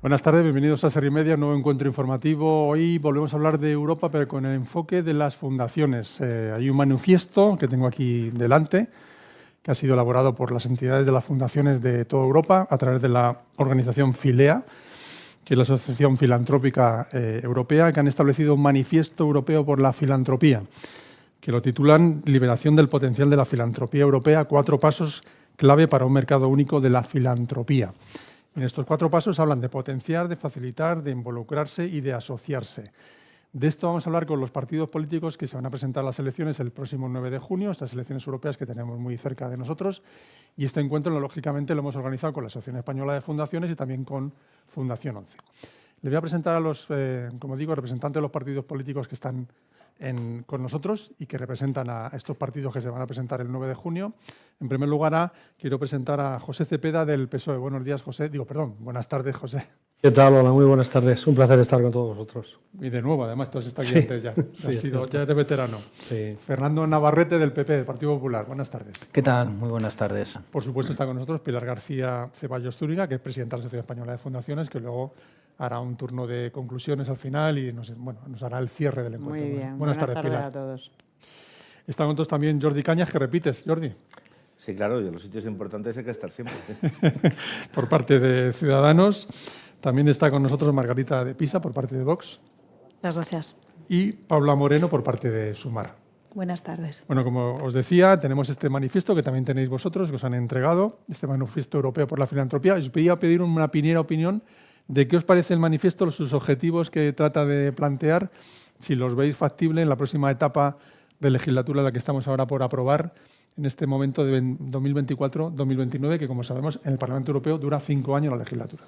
Buenas tardes, bienvenidos a Serie Media, nuevo encuentro informativo. Hoy volvemos a hablar de Europa, pero con el enfoque de las fundaciones. Hay un manifiesto que tengo aquí delante, que ha sido elaborado por las entidades de las fundaciones de toda Europa a través de la organización Filea, que es la Asociación Filantrópica Europea, que han establecido un manifiesto europeo por la filantropía, que lo titulan Liberación del potencial de la filantropía europea, 4 pasos clave para un mercado único de la filantropía. En estos 4 pasos hablan de potenciar, de facilitar, de involucrarse y de asociarse. De esto vamos a hablar con los partidos políticos que se van a presentar a las elecciones el próximo 9 de junio, estas elecciones europeas que tenemos muy cerca de nosotros. Y este encuentro, lógicamente, lo hemos organizado con la Asociación Española de Fundaciones y también con Fundación 11. Les voy a presentar a los, como digo, representantes de los partidos políticos que están con nosotros y que representan a estos partidos que se van a presentar el 9 de junio. En primer lugar, quiero presentar a José Cepeda del PSOE. Buenos días, José. Buenas tardes, José. ¿Qué tal? Hola, muy buenas tardes. Un placer estar con todos vosotros. Y de nuevo, además, tú has estado aquí antes ya. Ya eres veterano. Sí. Fernando Navarrete del PP, del Partido Popular. Buenas tardes. ¿Qué tal? Muy buenas tardes. Por supuesto, está con nosotros Pilar García Ceballos Zúñiga, que es presidenta de la Asociación Española de Fundaciones, que luego hará un turno de conclusiones al final y nos hará el cierre del encuentro. Muy bien. Buenas tardes, Pilar. A todos. Está con nosotros también Jordi Cañas, que repites, Jordi. Sí, claro, y en los sitios importantes hay que estar siempre. Por parte de Ciudadanos. También está con nosotros Margarita de Pisa, por parte de Vox. Muchas gracias. Y Paula Moreno, por parte de Sumar. Buenas tardes. Bueno, como os decía, tenemos este manifiesto que también tenéis vosotros, que os han entregado, este manifiesto europeo por la filantropía. Os pedía pedir una primera opinión de qué os parece el manifiesto, sus objetivos que trata de plantear, si los veis factibles en la próxima etapa de legislatura en la que estamos ahora por aprobar, en este momento de 2024-2029, que como sabemos en el Parlamento Europeo dura 5 años la legislatura.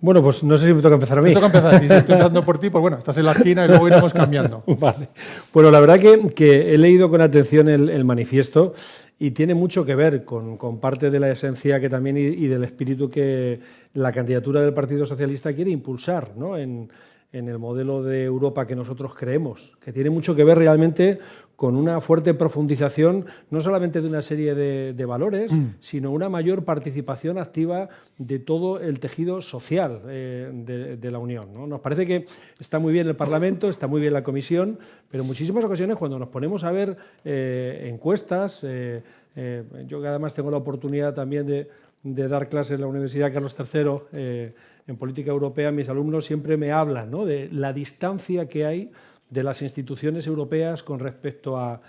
Bueno, pues no sé si me toca empezar a mí. Me toca empezar, si estoy empezando por ti, pues bueno, estás en la esquina y luego iremos cambiando. Vale. Bueno, la verdad que he leído con atención el manifiesto y tiene mucho que ver con parte de la esencia que también y del espíritu que la candidatura del Partido Socialista quiere impulsar, ¿no? en el modelo de Europa que nosotros creemos, que tiene mucho que ver realmente con una fuerte profundización, no solamente de una serie de valores, sino una mayor participación activa de todo el tejido social de la Unión, ¿no? Nos parece que está muy bien el Parlamento, está muy bien la Comisión, pero en muchísimas ocasiones cuando nos ponemos a ver encuestas, yo que además tengo la oportunidad también de dar clases en la Universidad Carlos III en política europea, mis alumnos siempre me hablan, ¿no?, de la distancia que hay de las instituciones europeas con respecto a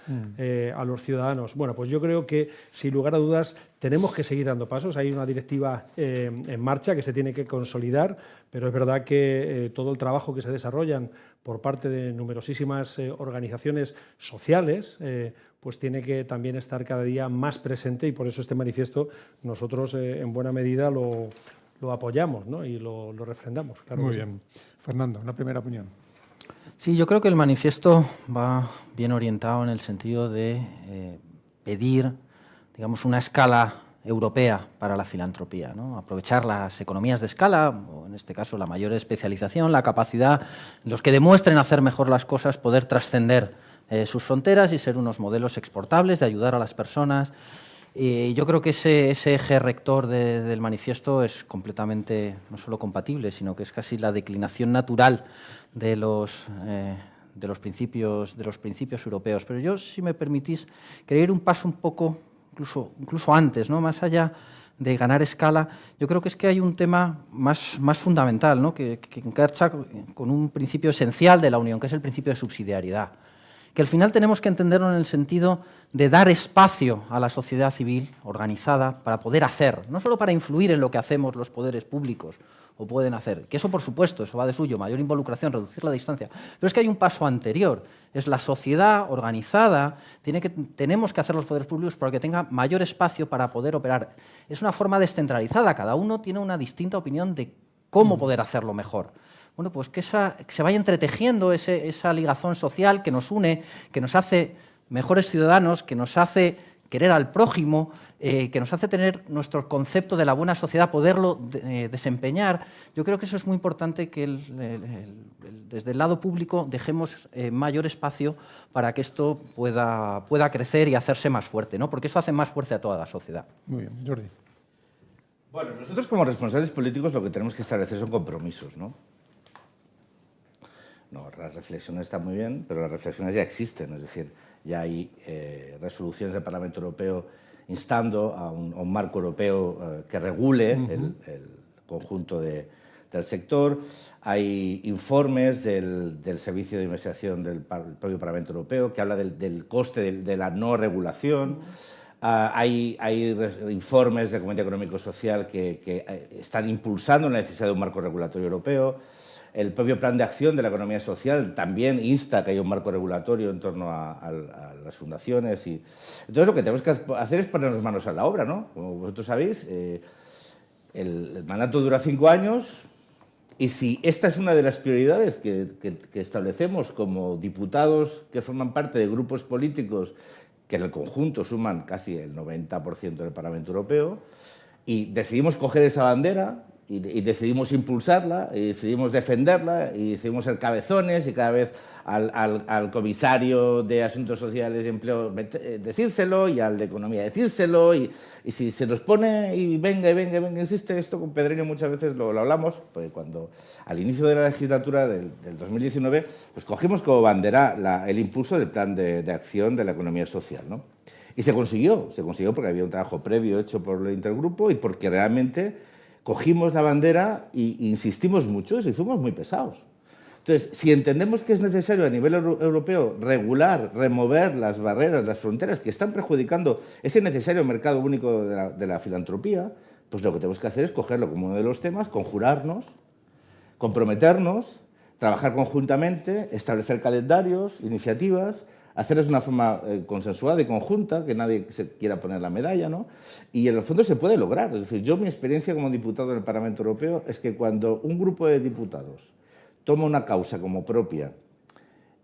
los ciudadanos. Bueno, pues yo creo que, sin lugar a dudas, tenemos que seguir dando pasos. Hay una directiva en marcha que se tiene que consolidar, pero es verdad que todo el trabajo que se desarrollan por parte de numerosísimas organizaciones sociales pues tiene que también estar cada día más presente, y por eso este manifiesto nosotros en buena medida lo apoyamos, ¿no?, y lo refrendamos. Claro. Muy bien. Fernando, una primera opinión. Sí, yo creo que el manifiesto va bien orientado en el sentido de pedir, digamos, una escala europea para la filantropía, ¿no? Aprovechar las economías de escala, o en este caso la mayor especialización, la capacidad, los que demuestren hacer mejor las cosas, poder trascender sus fronteras y ser unos modelos exportables de ayudar a las personas. Y yo creo que ese eje rector del manifiesto es completamente no solo compatible, sino que es casi la declinación natural de los principios europeos. Pero yo, si me permitís, quería ir un paso un poco, incluso antes, ¿no?, más allá de ganar escala. Yo creo que es que hay un tema más fundamental, ¿no?, que encaja con un principio esencial de la Unión, que es el principio de subsidiariedad, que al final tenemos que entenderlo en el sentido de dar espacio a la sociedad civil organizada para poder hacer, no solo para influir en lo que hacemos los poderes públicos o pueden hacer, que eso por supuesto, eso va de suyo, mayor involucración, reducir la distancia, pero es que hay un paso anterior, es la sociedad organizada, tenemos que hacer los poderes públicos para que tenga mayor espacio para poder operar. Es una forma descentralizada, cada uno tiene una distinta opinión de cómo poder hacerlo mejor. Bueno, pues que se vaya entretejiendo esa ligazón social que nos une, que nos hace mejores ciudadanos, que nos hace querer al prójimo, que nos hace tener nuestro concepto de la buena sociedad, poderlo desempeñar. Yo creo que eso es muy importante, que desde el lado público dejemos mayor espacio para que esto pueda crecer y hacerse más fuerte, ¿no? Porque eso hace más fuerte a toda la sociedad. Muy bien, Jordi. Bueno, nosotros como responsables políticos lo que tenemos que establecer son compromisos, ¿no? No, las reflexiones están muy bien, pero las reflexiones ya existen, es decir, ya hay resoluciones del Parlamento Europeo instando a un marco europeo que regule el conjunto del sector. Hay informes del Servicio de Investigación del propio Parlamento Europeo que habla del coste de la no regulación. Hay informes del Comité Económico Social que están impulsando la necesidad de un marco regulatorio europeo. El propio Plan de Acción de la Economía Social también insta que haya un marco regulatorio en torno a las fundaciones. Entonces, lo que tenemos que hacer es ponernos manos a la obra, ¿no? Como vosotros sabéis, el mandato dura 5 años y si esta es una de las prioridades que establecemos como diputados que forman parte de grupos políticos que en el conjunto suman casi el 90% del Parlamento Europeo, y decidimos coger esa bandera y decidimos impulsarla, y decidimos defenderla, y decidimos ser cabezones, y cada vez al comisario de Asuntos Sociales y Empleo decírselo, y al de Economía decírselo, y si se nos pone y venga, insiste, esto con Pedreño muchas veces lo hablamos, pues cuando al inicio de la legislatura del 2019, pues cogimos como bandera el impulso del Plan de Acción de la Economía Social, ¿no? Y se consiguió porque había un trabajo previo hecho por el intergrupo y porque realmente cogimos la bandera e insistimos mucho y fuimos muy pesados. Entonces, si entendemos que es necesario a nivel europeo regular, remover las barreras, las fronteras que están perjudicando ese necesario mercado único de la filantropía, pues lo que tenemos que hacer es cogerlo como uno de los temas, conjurarnos, comprometernos, trabajar conjuntamente, establecer calendarios, iniciativas, hacerlas de una forma consensuada y conjunta, que nadie se quiera poner la medalla, ¿no? Y en el fondo se puede lograr. Es decir, mi experiencia como diputado en el Parlamento Europeo es que cuando un grupo de diputados toma una causa como propia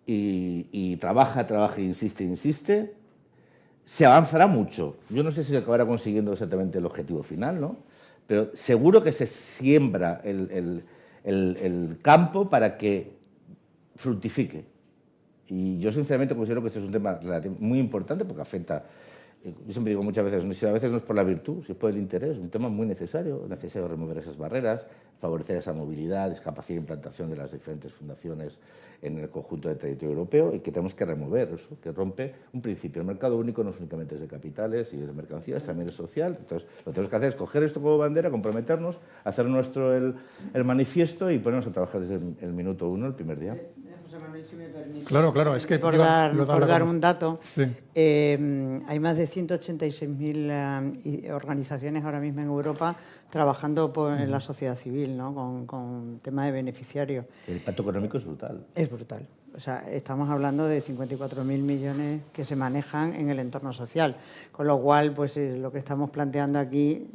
y trabaja, insiste, se avanzará mucho. Yo no sé si se acabará consiguiendo exactamente el objetivo final, ¿no? Pero seguro que se siembra el campo para que fructifique. Y yo sinceramente considero que este es un tema muy importante porque afecta, yo siempre digo muchas veces, a veces no es por la virtud, si es por el interés, es un tema muy necesario remover esas barreras, favorecer esa movilidad, esa capacidad de implantación de las diferentes fundaciones en el conjunto del territorio europeo y que tenemos que remover eso, que rompe un principio. El mercado único no es únicamente de capitales y de mercancías, también es social. Entonces, lo que tenemos que hacer es coger esto como bandera, comprometernos, hacer nuestro el manifiesto y ponernos a trabajar desde el minuto 1, el primer día. José Manuel, si me permite. Claro, es que Por dar un dato, sí. hay más de 186.000 organizaciones ahora mismo en Europa trabajando en la sociedad civil, ¿no? con temas de beneficiarios. El impacto económico es brutal. Es brutal. O sea, estamos hablando de 54.000 millones que se manejan en el entorno social, con lo cual, pues lo que estamos planteando aquí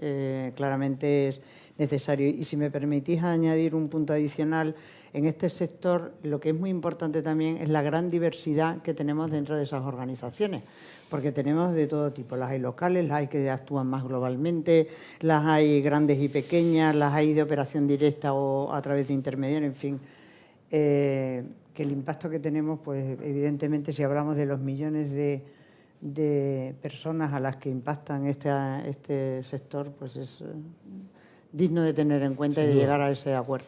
claramente es necesario. Y si me permitís añadir un punto adicional, en este sector lo que es muy importante también es la gran diversidad que tenemos dentro de esas organizaciones, porque tenemos de todo tipo. Las hay locales, las hay que actúan más globalmente, las hay grandes y pequeñas, las hay de operación directa o a través de intermediarios, en fin. Que el impacto que tenemos, pues evidentemente si hablamos de los millones de personas a las que impactan este sector, pues es digno de tener en cuenta y de llegar a ese acuerdo.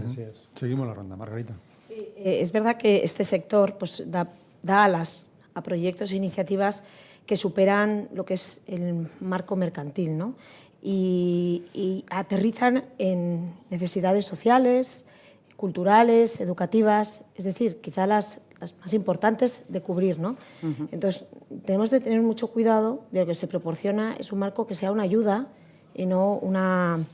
Así es. Seguimos la ronda, Margarita. Sí, es verdad que este sector pues, da alas a proyectos e iniciativas que superan lo que es el marco mercantil, ¿no? Y aterrizan en necesidades sociales, culturales, educativas, es decir, quizá las más importantes de cubrir, ¿no? Entonces, tenemos de tener mucho cuidado de lo que se proporciona es un marco que sea una ayuda y no una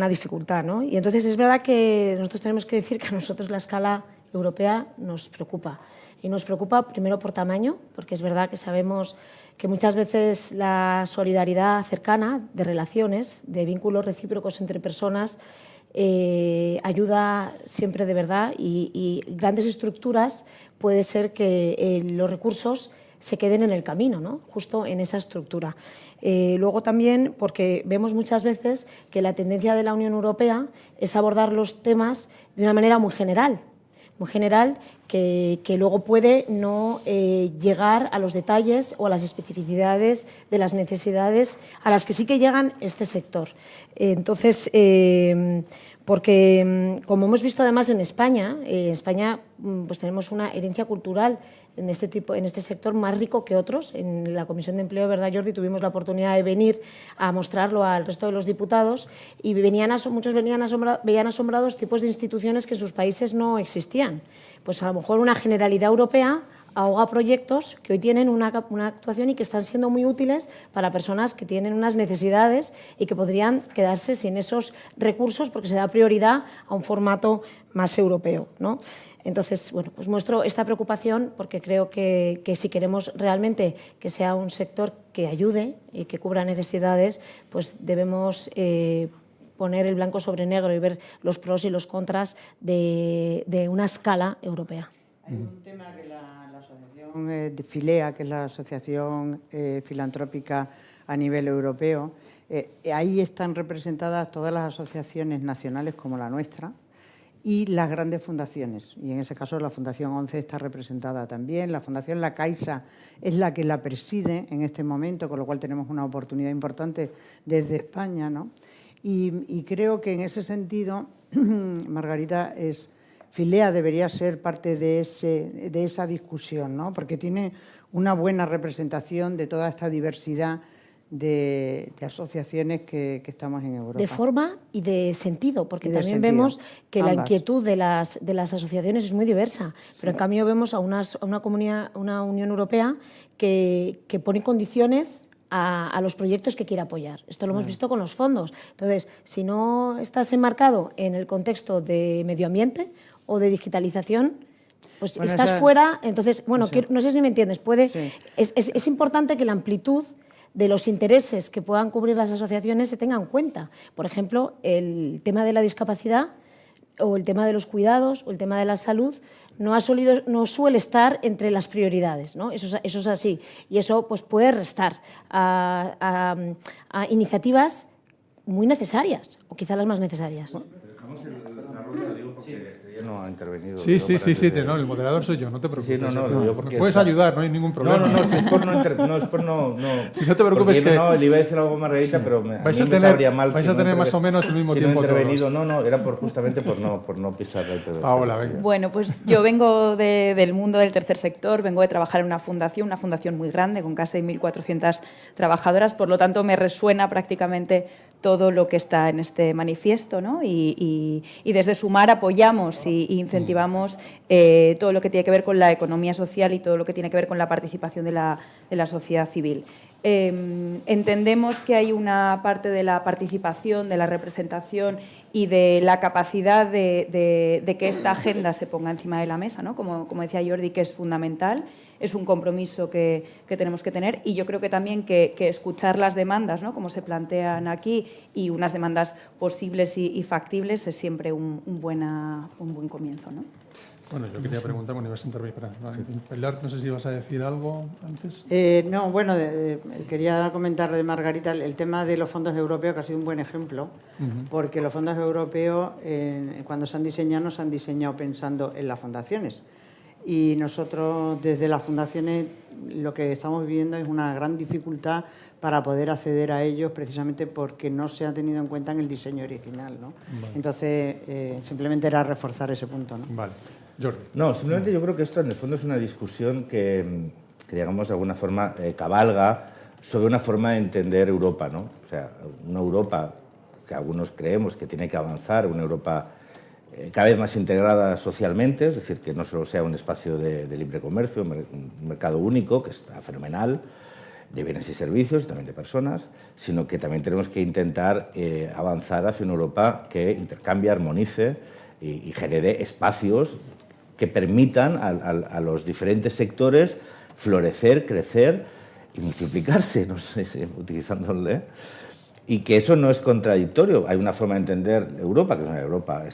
dificultad, ¿no? Y entonces es verdad que nosotros tenemos que decir que a nosotros la escala europea nos preocupa. Y nos preocupa primero por tamaño, porque es verdad que sabemos que muchas veces la solidaridad cercana de relaciones, de vínculos recíprocos entre personas, ayuda siempre de verdad y grandes estructuras puede ser que los recursos se queden en el camino, ¿no? Justo en esa estructura. Luego también porque vemos muchas veces que la tendencia de la Unión Europea es abordar los temas de una manera muy general, muy general que luego puede no llegar a los detalles o a las especificidades de las necesidades a las que sí que llegan este sector. Entonces, porque, como hemos visto además en España, pues tenemos una herencia cultural en este sector más rico que otros. En la Comisión de Empleo, ¿verdad, Jordi? Tuvimos la oportunidad de venir a mostrarlo al resto de los diputados y muchos veían asombrados tipos de instituciones que en sus países no existían. Pues a lo mejor una generalidad europea ahoga proyectos que hoy tienen una actuación y que están siendo muy útiles para personas que tienen unas necesidades y que podrían quedarse sin esos recursos porque se da prioridad a un formato más europeo, ¿no? Entonces, bueno, pues muestro esta preocupación porque creo que si queremos realmente que sea un sector que ayude y que cubra necesidades, pues debemos poner el blanco sobre negro y ver los pros y los contras de una escala europea. Hay un tema que la asociación de Filea, que es la asociación filantrópica a nivel europeo, ahí están representadas todas las asociaciones nacionales como la nuestra y las grandes fundaciones. Y en ese caso la Fundación 11 está representada también. La Fundación La Caixa es la que la preside en este momento, con lo cual tenemos una oportunidad importante desde España, ¿no? Y creo que en ese sentido, Margarita, Filea debería ser parte de esa discusión, ¿no? Porque tiene una buena representación de toda esta diversidad de asociaciones que estamos en Europa. De forma y de sentido, porque también vemos que ambas. La inquietud de las asociaciones es muy diversa, pero en cambio vemos a una Unión Europea que pone condiciones a los proyectos que quiere apoyar. Esto lo hemos visto con los fondos. Entonces, si no estás enmarcado en el contexto de medio ambiente o de digitalización, pues estás fuera. Entonces, bueno, no sé si me entiendes. Es importante que la amplitud de los intereses que puedan cubrir las asociaciones se tenga en cuenta. Por ejemplo, el tema de la discapacidad o el tema de los cuidados o el tema de la salud no suele estar entre las prioridades, ¿no? Eso es así. Y eso pues, puede restar a iniciativas muy necesarias o quizá las más necesarias. No ha intervenido. Sí, no, el moderador soy yo, no te preocupes. Sí, no, puedes ayudar, no hay ningún problema. No, es por no. Si no te preocupes que... No, le iba a decir algo a Margarita, pero vais a tener más o menos el mismo tiempo intervenido. No, era justamente por no pisar la intervención. Paola, venga. Bueno, pues yo vengo del mundo del tercer sector, vengo de trabajar en una fundación muy grande, con casi 1.400 trabajadoras, por lo tanto me resuena prácticamente todo lo que está en este manifiesto, ¿no? Y desde Sumar apoyamos y incentivamos todo lo que tiene que ver con la economía social y todo lo que tiene que ver con la participación de la sociedad civil. Entendemos que hay una parte de la participación, de la representación y de la capacidad de que esta agenda se ponga encima de la mesa, ¿no? Como decía Jordi, que es fundamental. Es un compromiso que tenemos que tener y yo creo que también que escuchar las demandas, ¿no? Como se plantean aquí, y unas demandas posibles y factibles es siempre un buen comienzo, ¿no? Bueno, yo quería preguntar, bueno, ibas a intervenir, Pilar, no sé si ibas a decir algo antes. No, bueno, quería comentar de Margarita el tema de los fondos europeos, que ha sido un buen ejemplo, porque los fondos europeos, cuando se han diseñado pensando en las fundaciones. Y nosotros, desde las fundaciones, lo que estamos viviendo es una gran dificultad para poder acceder a ellos, precisamente porque no se ha tenido en cuenta en el diseño original, ¿no? Vale. Entonces, simplemente era reforzar ese punto, ¿no? Vale. Jordi. No, simplemente yo creo que esto en el fondo es una discusión que digamos, de alguna forma cabalga sobre una forma de entender Europa, ¿no? O sea, una Europa que algunos creemos que tiene que avanzar, una Europa cada vez más integrada socialmente, es decir, que no solo sea un espacio de libre comercio, un mercado único, que está fenomenal, de bienes y servicios, y también de personas, sino que también tenemos que intentar avanzar hacia una Europa que intercambie, armonice y genere espacios que permitan a los diferentes sectores florecer, crecer y multiplicarse, no sé si utilizándole. Y que eso no es contradictorio. Hay una forma de entender Europa, que es una Europa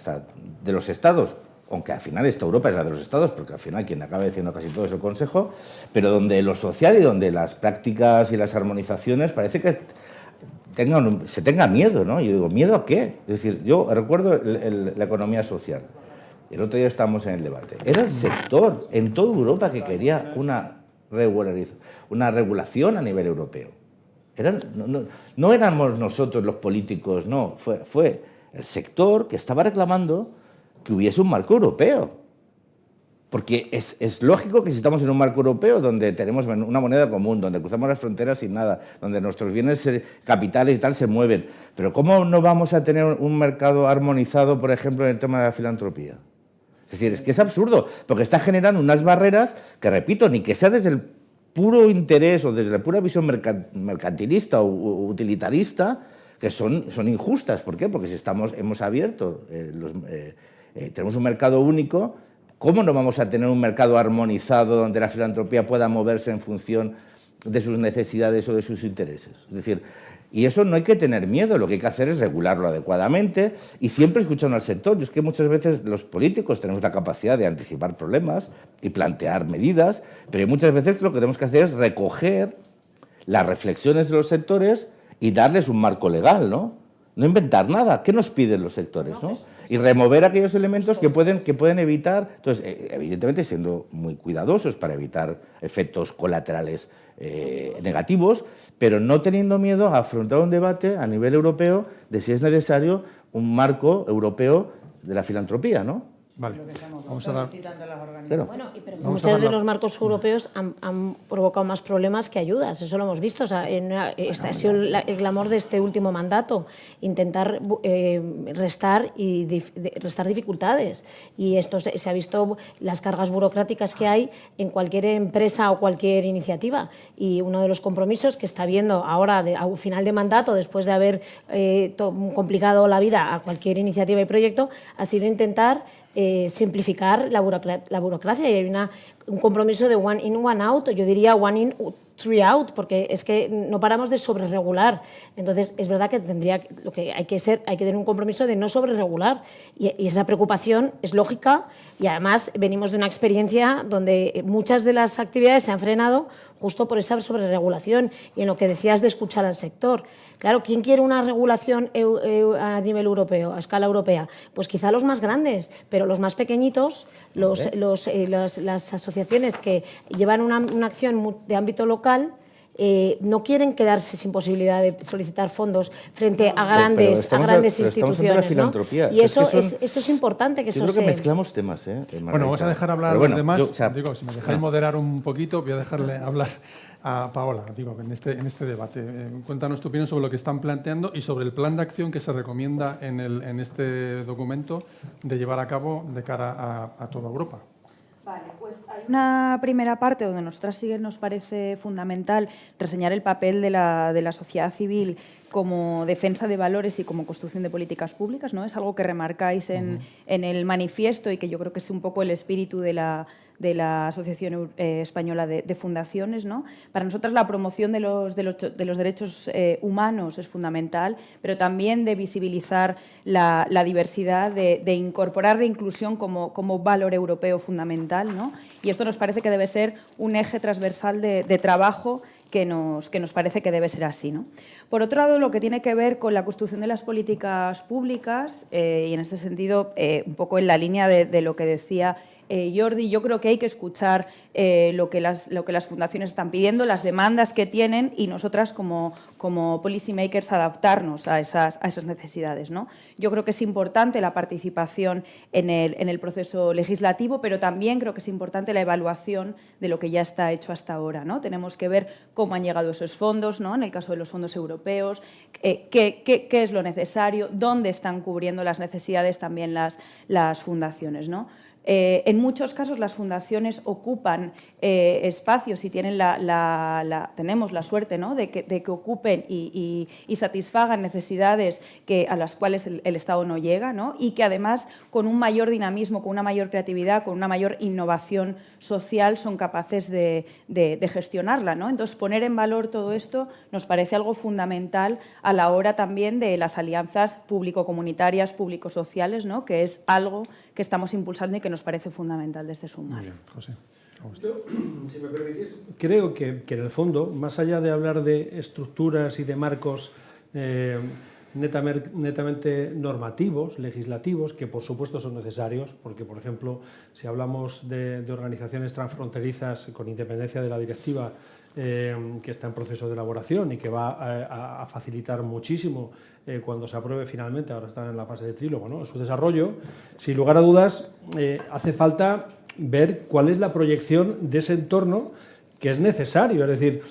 de los Estados, aunque al final esta Europa es la de los Estados, porque al final quien acaba diciendo casi todo es el Consejo, pero donde lo social y donde las prácticas y las armonizaciones parece que se tenga miedo, ¿no? Yo digo, ¿miedo a qué? Es decir, yo recuerdo la economía social. el otro día estábamos en el debate, era el sector en toda Europa que quería una regulación a nivel europeo. No éramos nosotros los políticos, no, fue el sector que estaba reclamando que hubiese un marco europeo. Porque es lógico que si estamos en un marco europeo donde tenemos una moneda común, donde cruzamos las fronteras sin nada, donde nuestros bienes capitales y tal se mueven, pero ¿cómo no vamos a tener un mercado armonizado, por ejemplo, en el tema de la filantropía? Es decir, es que es absurdo, porque está generando unas barreras que, repito, ni que sea desde el puro interés o desde la pura visión mercantilista o utilitarista, que son injustas. ¿Por qué? Porque si hemos abierto, tenemos un mercado único, ¿cómo no vamos a tener un mercado armonizado donde la filantropía pueda moverse en función de sus necesidades o de sus intereses? Es decir, y eso no hay que tener miedo, lo que hay que hacer es regularlo adecuadamente y siempre escuchando al sector. Y es que muchas veces los políticos tenemos la capacidad de anticipar problemas y plantear medidas, pero muchas veces lo que tenemos que hacer es recoger las reflexiones de los sectores y darles un marco legal, ¿no? No inventar nada. ¿Qué nos piden los sectores, no? Y remover aquellos elementos que pueden evitar, entonces, evidentemente siendo muy cuidadosos para evitar efectos colaterales negativos, pero no teniendo miedo a afrontar un debate a nivel europeo de si es necesario un marco europeo de la filantropía, ¿no? Vale, vamos a dar... Claro. Bueno, pero muchos de los marcos europeos han provocado más problemas que ayudas, eso lo hemos visto. O sea, este ha sido el clamor de este último mandato, intentar restar dificultades. Y esto se ha visto las cargas burocráticas que hay en cualquier empresa o cualquier iniciativa. Y uno de los compromisos que está viendo ahora, a final de mandato, después de haber complicado la vida a cualquier iniciativa y proyecto, ha sido intentar simplificar la burocracia, y hay un compromiso de one in, one out, yo diría one in, three out, porque es que no paramos de sobreregular. Entonces, es verdad que hay que tener un compromiso de no sobreregular, y esa preocupación es lógica, y además venimos de una experiencia donde muchas de las actividades se han frenado justo por esa sobreregulación, y en lo que decías de escuchar al sector. Claro, ¿quién quiere una regulación a nivel europeo, a escala europea? Pues quizá los más grandes, pero los más pequeñitos, las asociaciones que llevan una acción de ámbito local, no quieren quedarse sin posibilidad de solicitar fondos frente a grandes instituciones, ¿no? Y eso es importante que eso sea. Yo creo que mezclamos temas, Bueno, vamos a dejar hablar a los demás. Si me dejáis moderar un poquito, voy a dejarle hablar a Paola, en este debate. Cuéntanos tu opinión sobre lo que están planteando y sobre el plan de acción que se recomienda en este documento de llevar a cabo de cara a toda Europa. Vale, pues hay una primera parte donde a nosotras sí que nos parece fundamental reseñar el papel de la sociedad civil como defensa de valores y como construcción de políticas públicas, ¿no? Es algo que remarcáis en el manifiesto y que yo creo que es un poco el espíritu de la Asociación Española de Fundaciones, ¿no? Para nosotras la promoción de los derechos humanos es fundamental, pero también de visibilizar la diversidad, de incorporar la inclusión como valor europeo fundamental, ¿no? Y esto nos parece que debe ser un eje transversal de trabajo que nos parece que debe ser así, ¿no? Por otro lado, lo que tiene que ver con la construcción de las políticas públicas, y en este sentido, un poco en la línea de lo que decía Jordi, yo creo que hay que escuchar lo que las fundaciones están pidiendo, las demandas que tienen, y nosotras como policy makers adaptarnos a esas necesidades, ¿no? Yo creo que es importante la participación en el proceso legislativo, pero también creo que es importante la evaluación de lo que ya está hecho hasta ahora, ¿no? Tenemos que ver cómo han llegado esos fondos, ¿no? En el caso de los fondos europeos, qué es lo necesario, dónde están cubriendo las necesidades también las fundaciones, ¿no? En muchos casos las fundaciones ocupan espacios y tenemos la suerte, ¿no? de que ocupen y satisfagan necesidades a las cuales el Estado no llega, ¿no? Y que además con un mayor dinamismo, con una mayor creatividad, con una mayor innovación social son capaces de gestionarla, ¿no? Entonces, poner en valor todo esto nos parece algo fundamental a la hora también de las alianzas público-comunitarias, público-sociales, ¿no? Que es algo que estamos impulsando y que nos parece fundamental desde Sumar. Muy bien, José. Si me permitís, creo que en el fondo, más allá de hablar de estructuras y de marcos netamente normativos, legislativos, que por supuesto son necesarios, porque, por ejemplo, si hablamos de organizaciones transfronterizas, con independencia de la directiva, que está en proceso de elaboración y que va a facilitar muchísimo cuando se apruebe finalmente, ahora está en la fase de trílogo, ¿no?, en su desarrollo, sin lugar a dudas hace falta ver cuál es la proyección de ese entorno que es necesario. Es decir,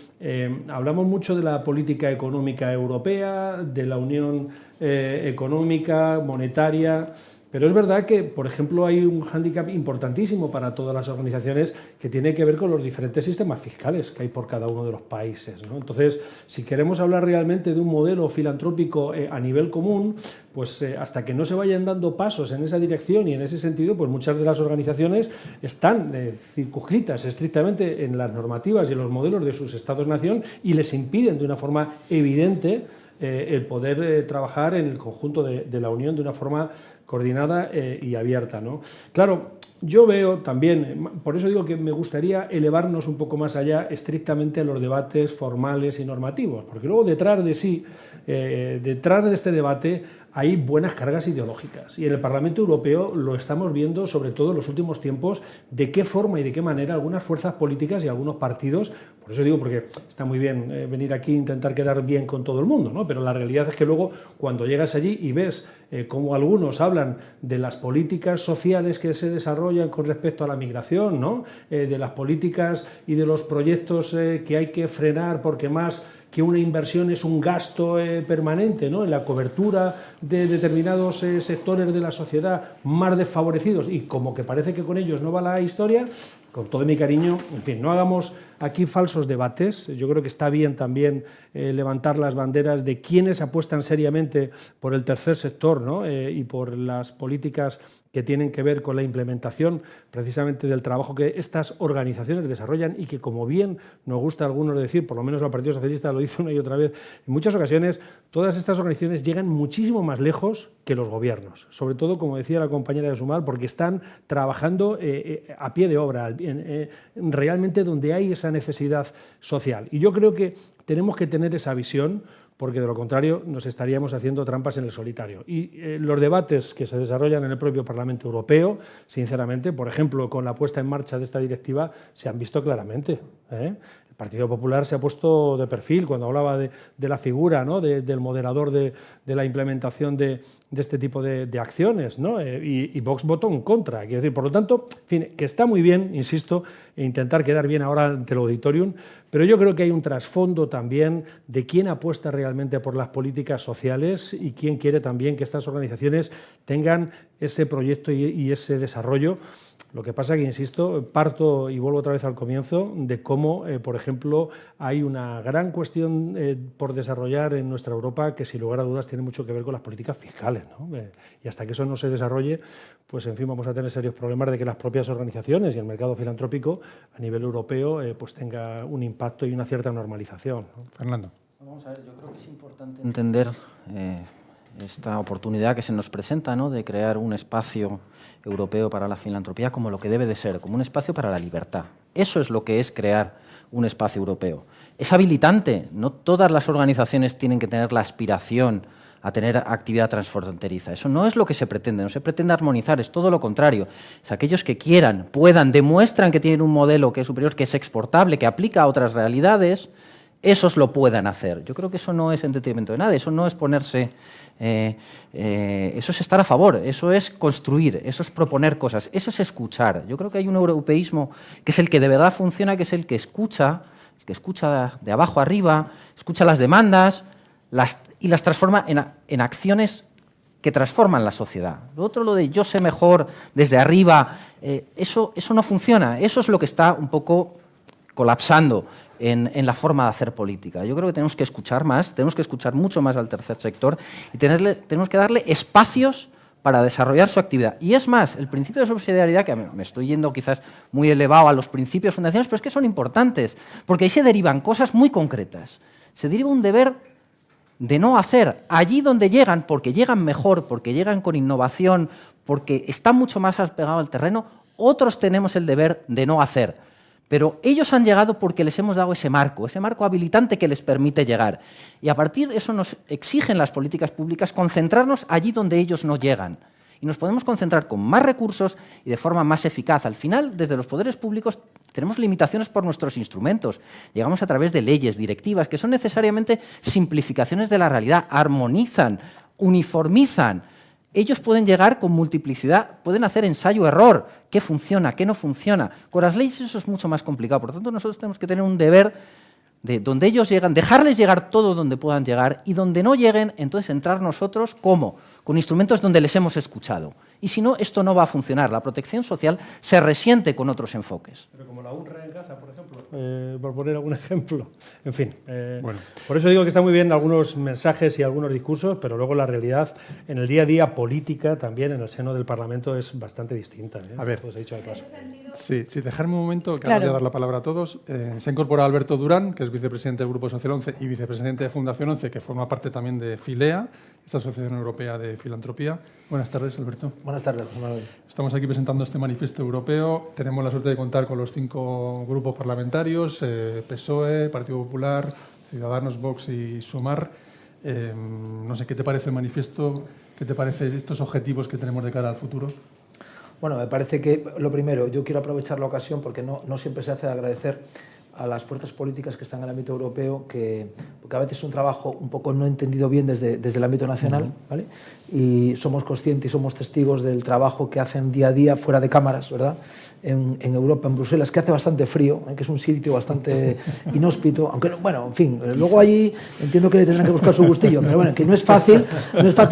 hablamos mucho de la política económica europea, de la unión económica, monetaria, pero es verdad que, por ejemplo, hay un hándicap importantísimo para todas las organizaciones que tiene que ver con los diferentes sistemas fiscales que hay por cada uno de los países, ¿no? Entonces, si queremos hablar realmente de un modelo filantrópico a nivel común, pues hasta que no se vayan dando pasos en esa dirección y en ese sentido, pues muchas de las organizaciones están circunscritas estrictamente en las normativas y en los modelos de sus estados-nación y les impiden de una forma evidente el poder trabajar en el conjunto de la Unión de una forma coordinada y abierta, ¿no? Claro, yo veo también, por eso digo que me gustaría elevarnos un poco más allá estrictamente a los debates formales y normativos, porque luego detrás de este debate hay buenas cargas ideológicas y en el Parlamento Europeo lo estamos viendo, sobre todo en los últimos tiempos, de qué forma y de qué manera algunas fuerzas políticas y algunos partidos, por eso digo, porque está muy bien venir aquí e intentar quedar bien con todo el mundo, ¿no? Pero la realidad es que luego cuando llegas allí y ves cómo algunos hablan de las políticas sociales que se desarrollan con respecto a la migración, ¿no?, de las políticas y de los proyectos que hay que frenar porque más que una inversión es un gasto permanente, ¿no?, en la cobertura de determinados sectores de la sociedad más desfavorecidos, y como que parece que con ellos no va la historia, con todo mi cariño, en fin, no hagamos aquí falsos debates. Yo creo que está bien también levantar las banderas de quienes apuestan seriamente por el tercer sector, ¿no?, y por las políticas que tienen que ver con la implementación precisamente del trabajo que estas organizaciones desarrollan y que, como bien nos gusta a algunos decir, por lo menos al Partido Socialista lo dice una y otra vez, en muchas ocasiones todas estas organizaciones llegan muchísimo más lejos que los gobiernos, sobre todo, como decía la compañera de Sumar, porque están trabajando a pie de obra, realmente donde hay esa necesidad social. Y yo creo que tenemos que tener esa visión, porque de lo contrario nos estaríamos haciendo trampas en el solitario. Y los debates que se desarrollan en el propio Parlamento Europeo, sinceramente, por ejemplo, con la puesta en marcha de esta directiva, se han visto claramente, El Partido Popular se ha puesto de perfil cuando hablaba de la figura, ¿no?, del moderador de la implementación de este tipo de acciones, ¿no?, y Vox votó en contra. Quiero decir, por lo tanto, en fin, que está muy bien, insisto, intentar quedar bien ahora ante el auditorium, pero yo creo que hay un trasfondo también de quién apuesta realmente por las políticas sociales y quién quiere también que estas organizaciones tengan ese proyecto y ese desarrollo. Lo que pasa que, insisto, parto y vuelvo otra vez al comienzo de cómo, por ejemplo, hay una gran cuestión por desarrollar en nuestra Europa que, sin lugar a dudas, tiene mucho que ver con las políticas fiscales, ¿no? Y hasta que eso no se desarrolle, pues, en fin, vamos a tener serios problemas de que las propias organizaciones y el mercado filantrópico a nivel europeo pues tenga un impacto y una cierta normalización, ¿no? Fernando. Vamos a ver, yo creo que es importante entender esta oportunidad que se nos presenta, ¿no?, de crear un espacio europeo para la filantropía como lo que debe de ser, como un espacio para la libertad. Eso es lo que es crear un espacio europeo. Es habilitante, no todas las organizaciones tienen que tener la aspiración a tener actividad transfronteriza. Eso no es lo que se pretende, no se pretende armonizar, es todo lo contrario. Es aquellos que quieran, puedan, demuestran que tienen un modelo que es superior, que es exportable, que aplica a otras realidades, esos lo puedan hacer. Yo creo que eso no es en detrimento de nadie, eso no es ponerse... eso es estar a favor, eso es construir, eso es proponer cosas, eso es escuchar. Yo creo que hay un europeísmo que es el que de verdad funciona, que es el que escucha de abajo arriba, escucha las demandas y las transforma en acciones que transforman la sociedad. Lo otro, lo de yo sé mejor desde arriba, eso no funciona, eso es lo que está un poco colapsando en la forma de hacer política. Yo creo que tenemos que escuchar más, tenemos que escuchar mucho más al tercer sector y tenemos que darle espacios para desarrollar su actividad. Y es más, el principio de subsidiariedad, que me estoy yendo quizás muy elevado a los principios fundacionales, pero es que son importantes, porque ahí se derivan cosas muy concretas. Se deriva un deber de no hacer allí donde llegan, porque llegan mejor, porque llegan con innovación, porque están mucho más apegados al terreno, otros tenemos el deber de no hacer. Pero ellos han llegado porque les hemos dado ese marco habilitante que les permite llegar. Y a partir de eso nos exigen las políticas públicas concentrarnos allí donde ellos no llegan. Y nos podemos concentrar con más recursos y de forma más eficaz. Al final, desde los poderes públicos tenemos limitaciones por nuestros instrumentos. Llegamos a través de leyes, directivas, que son necesariamente simplificaciones de la realidad, armonizan, uniformizan. Ellos pueden llegar con multiplicidad, pueden hacer ensayo-error, qué funciona, qué no funciona. Con las leyes eso es mucho más complicado. Por lo tanto, nosotros tenemos que tener un deber de donde ellos llegan, dejarles llegar todo donde puedan llegar y donde no lleguen, entonces entrar nosotros, ¿cómo? Con instrumentos donde les hemos escuchado. Y si no, esto no va a funcionar. La protección social se resiente con otros enfoques. Pero como la UNRWA en Gaza, por ejemplo, por poner algún ejemplo. En fin, Bueno. por eso digo que está muy bien algunos mensajes y algunos discursos, pero luego la realidad en el día a día política también en el seno del Parlamento es bastante distinta. A ver. Pues he dicho de paso. Sí, dejarme un momento, que ahora voy a dar la palabra a todos. Se ha incorporado Alberto Durán, que es vicepresidente del Grupo Social 11 y vicepresidente de Fundación 11, que forma parte también de FILEA, esta Asociación Europea de Filantropía. Buenas tardes, Alberto. Buenas tardes, José Manuel. Estamos aquí presentando este manifiesto europeo. Tenemos la suerte de contar con los 5 grupos parlamentarios, PSOE, Partido Popular, Ciudadanos, Vox y Sumar. No sé, ¿qué te parece el manifiesto? ¿Qué te parece estos objetivos que tenemos de cara al futuro? Bueno, me parece que, lo primero, yo quiero aprovechar la ocasión porque no siempre se hace de agradecer a las fuerzas políticas que están en el ámbito europeo, porque a veces es un trabajo un poco no entendido bien desde el ámbito nacional, ¿vale? Y somos conscientes y somos testigos del trabajo que hacen día a día fuera de cámaras, ¿verdad? En Europa, en Bruselas, que hace bastante frío, que es un sitio bastante inhóspito, aunque, bueno, en fin, luego allí entiendo que tendrán que buscar su gustillo, pero bueno, que no es fácil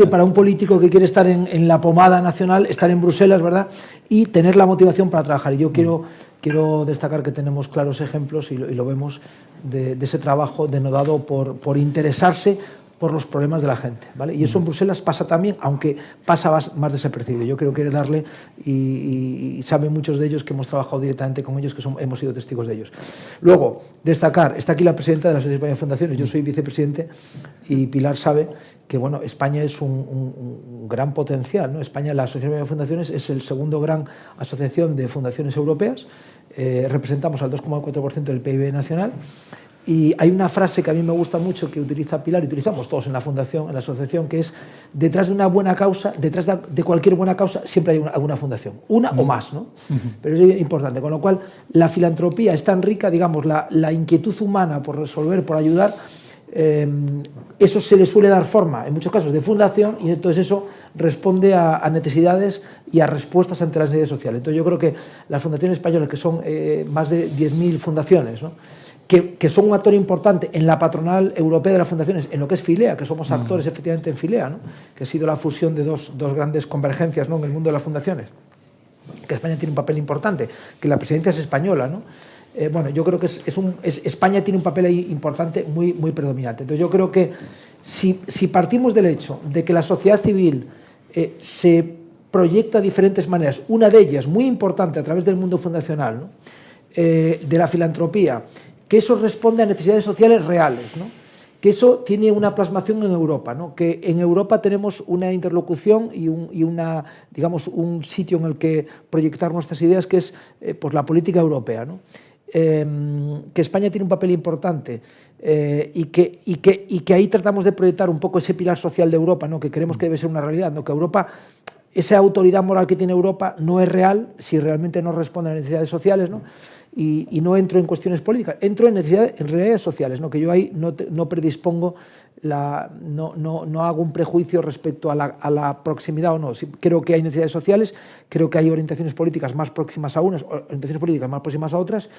para un político que quiere estar en la pomada nacional, estar en Bruselas, ¿verdad? Y tener la motivación para trabajar. Y yo quiero destacar que tenemos claros ejemplos y lo vemos de ese trabajo denodado por interesarse por los problemas de la gente, ¿vale? Y eso en Bruselas pasa también, aunque pasa más desapercibido. Yo creo que darle, y saben muchos de ellos que hemos trabajado directamente con ellos, que hemos sido testigos de ellos. Luego, destacar, está aquí la presidenta de la Asociación Española de Fundaciones, yo soy vicepresidente, y Pilar sabe que, bueno, España es un gran potencial, ¿no? España, la Asociación Española de Fundaciones, es el segundo gran asociación de fundaciones europeas, representamos al 2,4% del PIB nacional. Y hay una frase que a mí me gusta mucho que utiliza Pilar, y utilizamos todos en la fundación, en la asociación, que es: detrás de una buena causa, detrás de cualquier buena causa, siempre hay alguna fundación, una o más, ¿no? Pero eso es importante, con lo cual la filantropía es tan rica, digamos, la inquietud humana por resolver, por ayudar, eso se le suele dar forma, en muchos casos, de fundación, y entonces eso responde a necesidades y a respuestas ante las necesidades sociales. Entonces yo creo que las fundaciones españolas, que son más de 10.000 fundaciones, ¿no?, que son un actor importante en la patronal europea de las fundaciones, en lo que es FILEA, que somos actores efectivamente en FILEA, ¿no?, que ha sido la fusión de dos grandes convergencias, ¿no?, en el mundo de las fundaciones, que España tiene un papel importante, que la presidencia es española, ¿no? Bueno, yo creo que España tiene un papel ahí importante, muy predominante. Entonces yo creo que si partimos del hecho de que la sociedad civil se proyecta de diferentes maneras, una de ellas muy importante a través del mundo fundacional, ¿no?, de la filantropía, que eso responde a necesidades sociales reales, ¿no?, que eso tiene una plasmación en Europa, ¿no?, que en Europa tenemos una interlocución y digamos, un sitio en el que proyectar nuestras ideas, que es pues la política europea, ¿no?, que España tiene un papel importante y que ahí tratamos de proyectar un poco ese pilar social de Europa, ¿no?, que creemos que debe ser una realidad, ¿no?, que Europa, esa autoridad moral que tiene Europa no es real si realmente no responde a las necesidades sociales, ¿no? Y no entro en cuestiones políticas, entro en realidades sociales, ¿no?, que yo ahí no predispongo, no hago un prejuicio respecto a la proximidad o no. Creo que hay necesidades sociales, creo que hay orientaciones políticas más próximas a unas, orientaciones políticas más próximas a otras,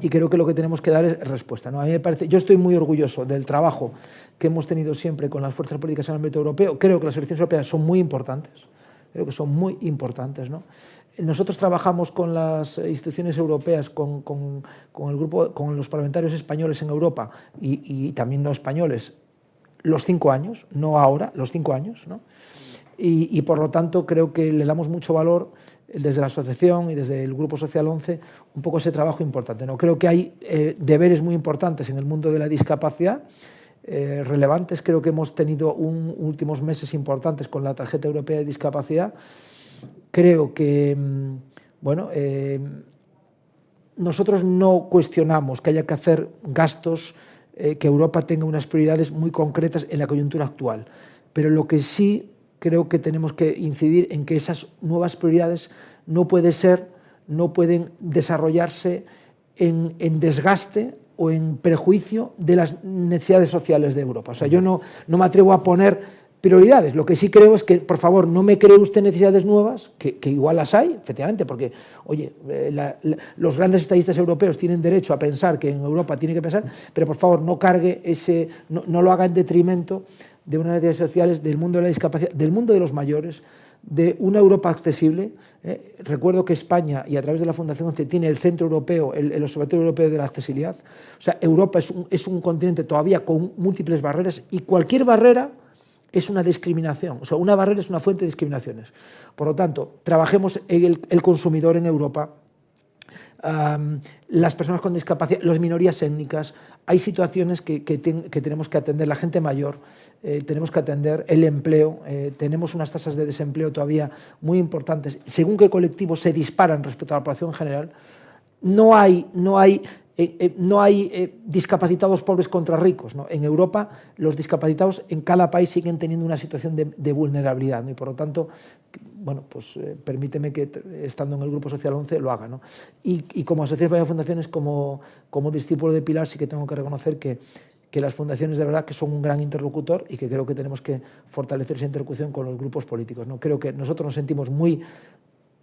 y creo que lo que tenemos que dar es respuesta, ¿no? A mí me parece, yo estoy muy orgulloso del trabajo que hemos tenido siempre con las fuerzas políticas en el ámbito europeo. Creo que las elecciones europeas son muy importantes. Creo que son muy importantes, ¿no? Nosotros trabajamos con las instituciones europeas, con el grupo, con los parlamentarios españoles en Europa y también no españoles, los 5 años, no ahora, los 5 años, ¿no? Y por lo tanto creo que le damos mucho valor desde la asociación y desde el Grupo Social 11, un poco ese trabajo importante, ¿no? Creo que hay deberes muy importantes en el mundo de la discapacidad, relevantes. Creo que hemos tenido últimos meses importantes con la tarjeta europea de discapacidad. Creo que, bueno, nosotros no cuestionamos que haya que hacer gastos, que Europa tenga unas prioridades muy concretas en la coyuntura actual, pero lo que sí creo que tenemos que incidir en que esas nuevas prioridades no pueden desarrollarse en desgaste o en prejuicio de las necesidades sociales de Europa. O sea, yo no me atrevo a poner prioridades. Lo que sí creo es que, por favor, no me cree usted necesidades nuevas, que igual las hay, efectivamente, porque, oye, los grandes estadistas europeos tienen derecho a pensar que en Europa tiene que pensar, pero por favor, no cargue no lo haga en detrimento de unas necesidades sociales, del mundo de la discapacidad, del mundo de los mayores, de una Europa accesible. Recuerdo que España, y a través de la Fundación ONCE, tiene el Centro Europeo, el Observatorio Europeo de la Accesibilidad. O sea, Europa es un continente todavía con múltiples barreras, y cualquier barrera es una discriminación. O sea, una barrera es una fuente de discriminaciones. Por lo tanto, trabajemos en el consumidor en Europa, las personas con discapacidad, las minorías étnicas. Hay situaciones que tenemos que atender, la gente mayor, tenemos que atender el empleo, tenemos unas tasas de desempleo todavía muy importantes. Según qué colectivos se disparan respecto a la población en general, no hay discapacitados pobres contra ricos, ¿no? En Europa, los discapacitados en cada país siguen teniendo una situación de vulnerabilidad, ¿no? Y por lo tanto, bueno, pues permíteme que, estando en el Grupo Social 11, lo haga, ¿no? Y como Asociación de Fundaciones, como discípulo de Pilar, sí que tengo que reconocer que las fundaciones de verdad que son un gran interlocutor, y que creo que tenemos que fortalecer esa interlocución con los grupos políticos, ¿no? Creo que nosotros nos sentimos muy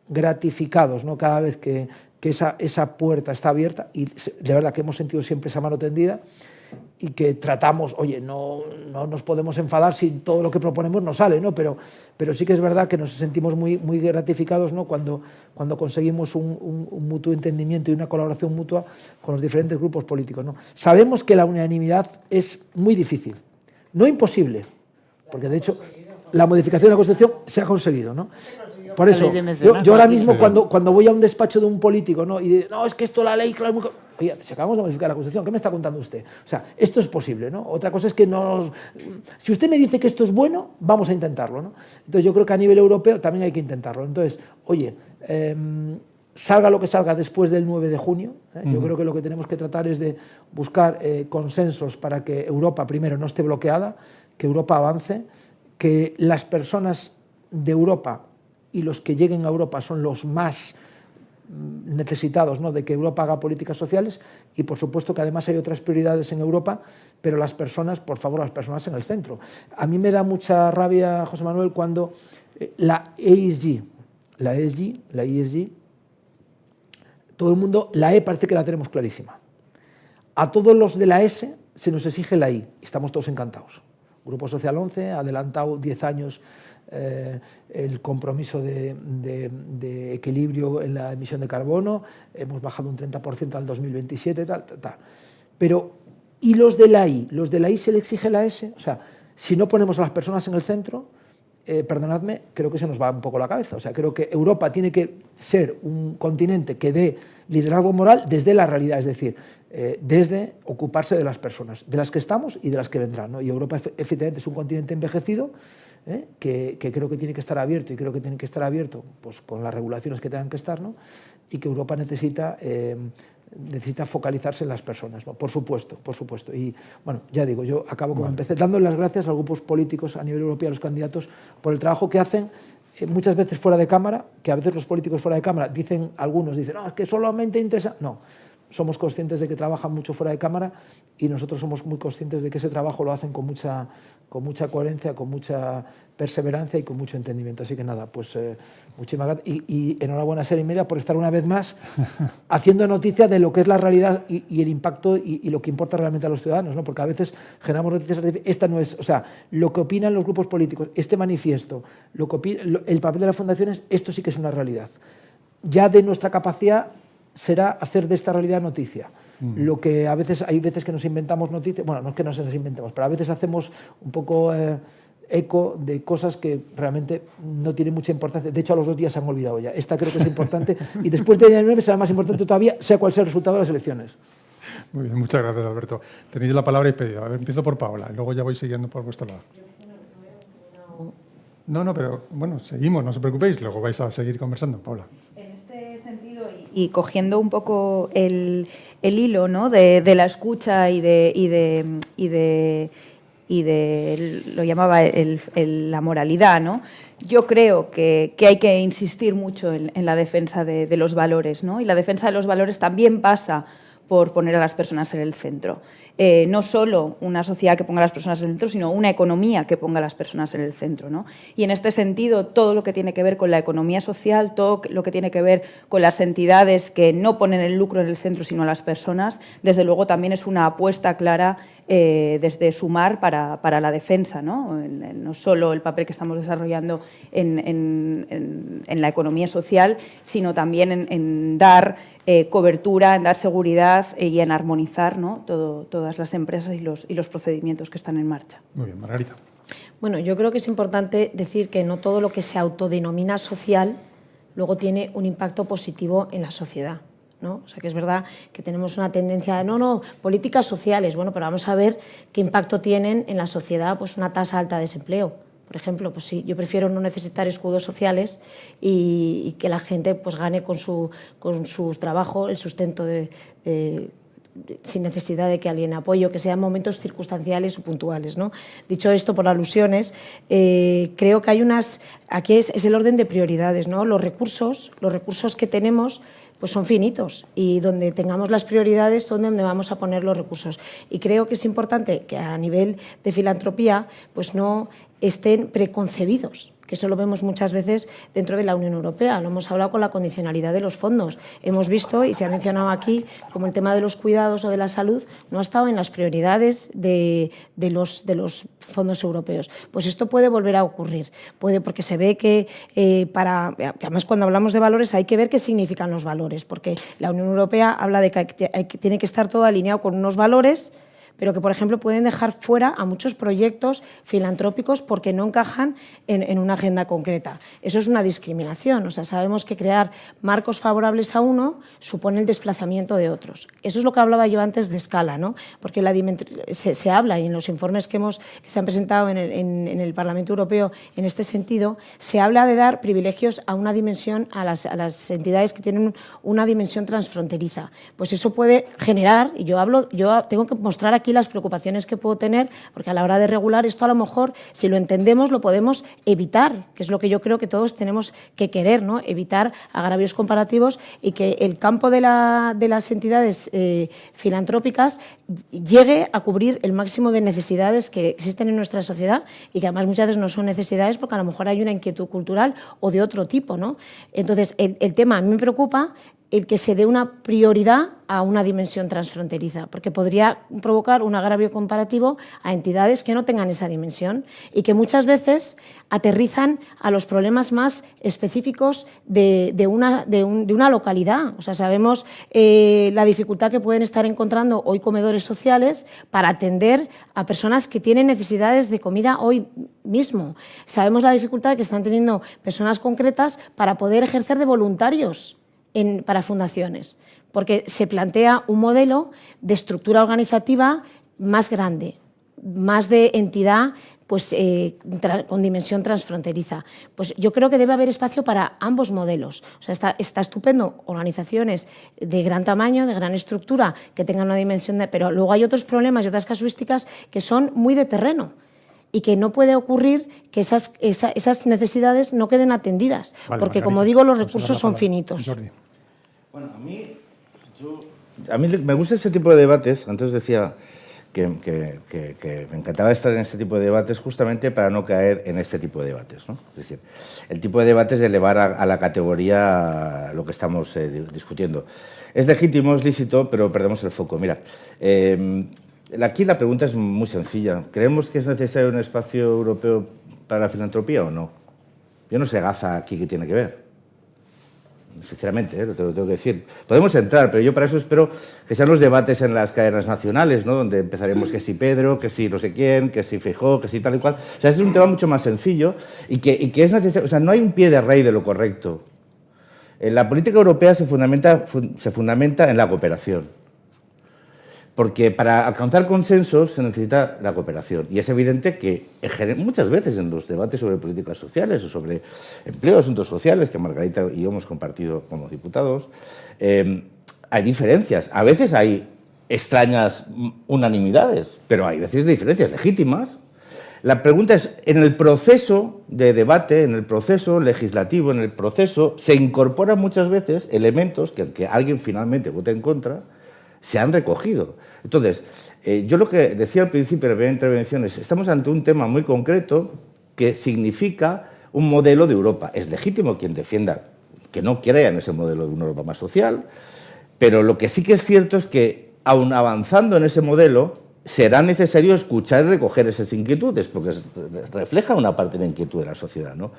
gratificados, ¿no? Cada vez que esa puerta está abierta, y de verdad que hemos sentido siempre esa mano tendida, y que tratamos, oye, no nos podemos enfadar si todo lo que proponemos no sale, ¿no? Pero sí que es verdad que nos sentimos muy, muy gratificados, ¿no? Cuando conseguimos un mutuo entendimiento y una colaboración mutua con los diferentes grupos políticos, ¿no? Sabemos que la unanimidad es muy difícil, no imposible, porque de hecho la modificación de la Constitución se ha conseguido, ¿no? Por eso, yo ahora mismo cuando voy a un despacho de un político, ¿no? Y no, es que esto la ley, claro, oye, si acabamos de modificar la Constitución, ¿qué me está contando usted? O sea, esto es posible, ¿no? Otra cosa es que si usted me dice que esto es bueno, vamos a intentarlo, ¿no? Entonces yo creo que a nivel europeo también hay que intentarlo. Entonces, oye, salga lo que salga después del 9 de junio, yo creo que lo que tenemos que tratar es de buscar consensos para que Europa, primero, no esté bloqueada, que Europa avance, que las personas de Europa y los que lleguen a Europa son los más necesitados, ¿no? De que Europa haga políticas sociales, y por supuesto que además hay otras prioridades en Europa, pero las personas, por favor, las personas en el centro. A mí me da mucha rabia, José Manuel, cuando la ESG, todo el mundo, la E parece que la tenemos clarísima. A todos los de la S se nos exige la I, y estamos todos encantados. Grupo Social 11 ha adelantado 10 años el compromiso de equilibrio en la emisión de carbono, hemos bajado un 30% al 2027, tal. Pero, ¿y los de la I? ¿Los de la I se le exige la S? O sea, si no ponemos a las personas en el centro, perdonadme, creo que se nos va un poco la cabeza. O sea, creo que Europa tiene que ser un continente que dé liderazgo moral desde la realidad, es decir, desde ocuparse de las personas, de las que estamos y de las que vendrán, ¿no? Y Europa efectivamente es un continente envejecido, que creo que tiene que estar abierto, y creo que tiene que estar abierto pues, con las regulaciones que tengan que estar, ¿no? Y que Europa necesita focalizarse en las personas, ¿no? Por supuesto. Y bueno, ya digo, yo acabo como empecé, dando las gracias a los grupos políticos a nivel europeo, a los candidatos, por el trabajo que hacen, muchas veces fuera de cámara, que a veces los políticos fuera de cámara algunos dicen, no, es que solamente interesa. No, somos conscientes de que trabajan mucho fuera de cámara, y nosotros somos muy conscientes de que ese trabajo lo hacen con mucha coherencia, con mucha perseverancia y con mucho entendimiento. Así que nada, pues muchísimas gracias, y enhorabuena Ser y Media por estar una vez más haciendo noticia de lo que es la realidad y el impacto y lo que importa realmente a los ciudadanos, ¿no? Porque a veces generamos noticias, esta no es, o sea, lo que opinan los grupos políticos, este manifiesto, el papel de las fundaciones, esto sí que es una realidad. Ya de nuestra capacidad será hacer de esta realidad noticia. Lo que hay veces que nos inventamos noticias, bueno, no es que nos las inventemos, pero a veces hacemos un poco eco de cosas que realmente no tienen mucha importancia. De hecho, a los 2 días se han olvidado ya. Esta creo que es importante, y después del día 9 será más importante todavía, sea cual sea el resultado de las elecciones. Muy bien, muchas gracias, Alberto. Tenéis la palabra y pedida. A ver, empiezo por Paola, y luego ya voy siguiendo por vuestro lado. No, pero bueno, seguimos, no os preocupéis, luego vais a seguir conversando, Paola. En este sentido, y y cogiendo un poco el hilo, ¿no?, de la escucha y de lo llamaba la moralidad, ¿no? Yo creo que hay que insistir mucho en la defensa de los valores, ¿no? Y la defensa de los valores también pasa por poner a las personas en el centro. No solo una sociedad que ponga a las personas en el centro, sino una economía que ponga a las personas en el centro, ¿no? Y en este sentido, todo lo que tiene que ver con la economía social, todo lo que tiene que ver con las entidades que no ponen el lucro en el centro, sino a las personas, desde luego también es una apuesta clara desde Sumar para la defensa, ¿no? No solo el papel que estamos desarrollando en la economía social, sino también en dar cobertura, en dar seguridad y en armonizar, ¿no?, todas las empresas y los procedimientos que están en marcha. Muy bien, Margarita. Bueno, yo creo que es importante decir que no todo lo que se autodenomina social luego tiene un impacto positivo en la sociedad, ¿no? O sea, que es verdad que tenemos una tendencia de políticas sociales, bueno, pero vamos a ver qué impacto tienen en la sociedad pues una tasa alta de desempleo. Por ejemplo, pues sí, yo prefiero no necesitar escudos sociales y que la gente pues gane con su trabajo el sustento sin necesidad de que alguien apoye, que sean momentos circunstanciales o puntuales, ¿no? Dicho esto, por alusiones, creo que hay aquí es el orden de prioridades, ¿no? Los recursos que tenemos pues son finitos y donde tengamos las prioridades son donde vamos a poner los recursos. Y creo que es importante que a nivel de filantropía pues no estén preconcebidos, que eso lo vemos muchas veces dentro de la Unión Europea. Lo hemos hablado con la condicionalidad de los fondos. Hemos visto, y se ha mencionado aquí, como el tema de los cuidados o de la salud no ha estado en las prioridades de los fondos europeos. Pues esto puede volver a ocurrir, porque se ve que además cuando hablamos de valores hay que ver qué significan los valores, porque la Unión Europea habla de que tiene que estar todo alineado con unos valores, pero que, por ejemplo, pueden dejar fuera a muchos proyectos filantrópicos porque no encajan en una agenda concreta. Eso es una discriminación. O sea, sabemos que crear marcos favorables a uno supone el desplazamiento de otros. Eso es lo que hablaba yo antes de escala, ¿no? Porque se habla, y en los informes que se han presentado en el Parlamento Europeo en este sentido, se habla de dar privilegios a una dimensión, a las entidades que tienen una dimensión transfronteriza. Pues eso puede generar, y yo tengo que mostrar aquí las preocupaciones que puedo tener, porque a la hora de regular esto a lo mejor, si lo entendemos, lo podemos evitar, que es lo que yo creo que todos tenemos que querer, ¿no? Evitar agravios comparativos y que el campo de las entidades filantrópicas llegue a cubrir el máximo de necesidades que existen en nuestra sociedad y que además muchas veces no son necesidades porque a lo mejor hay una inquietud cultural o de otro tipo, ¿no? Entonces, el tema a mí me preocupa el que se dé una prioridad a una dimensión transfronteriza, porque podría provocar un agravio comparativo a entidades que no tengan esa dimensión y que muchas veces aterrizan a los problemas más específicos de una localidad. O sea, sabemos la dificultad que pueden estar encontrando hoy comedores sociales para atender a personas que tienen necesidades de comida hoy mismo. Sabemos la dificultad que están teniendo personas concretas para poder ejercer de voluntarios para fundaciones, porque se plantea un modelo de estructura organizativa más grande, más de entidad pues, con dimensión transfronteriza. Pues yo creo que debe haber espacio para ambos modelos. O sea, está estupendo organizaciones de gran tamaño, de gran estructura, que tengan una dimensión pero luego hay otros problemas y otras casuísticas que son muy de terreno y que no puede ocurrir que esas necesidades no queden atendidas, porque, Margarita, como digo, los recursos son finitos. Jordi. Bueno, a mí me gusta este tipo de debates. Antes decía que me encantaba estar en este tipo de debates justamente para no caer en este tipo de debates, ¿no? Es decir, el tipo de debates de elevar a la categoría lo que estamos discutiendo. Es legítimo, es lícito, pero perdemos el foco. Mira, aquí la pregunta es muy sencilla. ¿Creemos que es necesario un espacio europeo para la filantropía o no? Yo no sé Gaza aquí qué tiene que ver. Sinceramente, lo tengo que decir. Podemos entrar, pero yo para eso espero que sean los debates en las cadenas nacionales, ¿no? Donde empezaremos que si Pedro, que si no sé quién, que si Feijóo, que si tal y cual. O sea, es un tema mucho más sencillo y que es necesario. O sea, no hay un pie de rey de lo correcto. La política europea se fundamenta en la cooperación. Porque para alcanzar consensos se necesita la cooperación. Y es evidente que muchas veces en los debates sobre políticas sociales o sobre empleo, asuntos sociales, que Margarita y yo hemos compartido como diputados, hay diferencias. A veces hay extrañas unanimidades, pero hay veces diferencias legítimas. La pregunta es, en el proceso de debate, en el proceso legislativo, en el proceso, se incorporan muchas veces elementos que, aunque alguien finalmente vote en contra, se han recogido. Entonces, yo lo que decía al principio de la primera intervención es, estamos ante un tema muy concreto que significa un modelo de Europa. Es legítimo quien defienda que no crea en ese modelo de una Europa más social, pero lo que sí que es cierto es que, aun avanzando en ese modelo, será necesario escuchar y recoger esas inquietudes, porque refleja una parte de la inquietud de la sociedad, ¿no?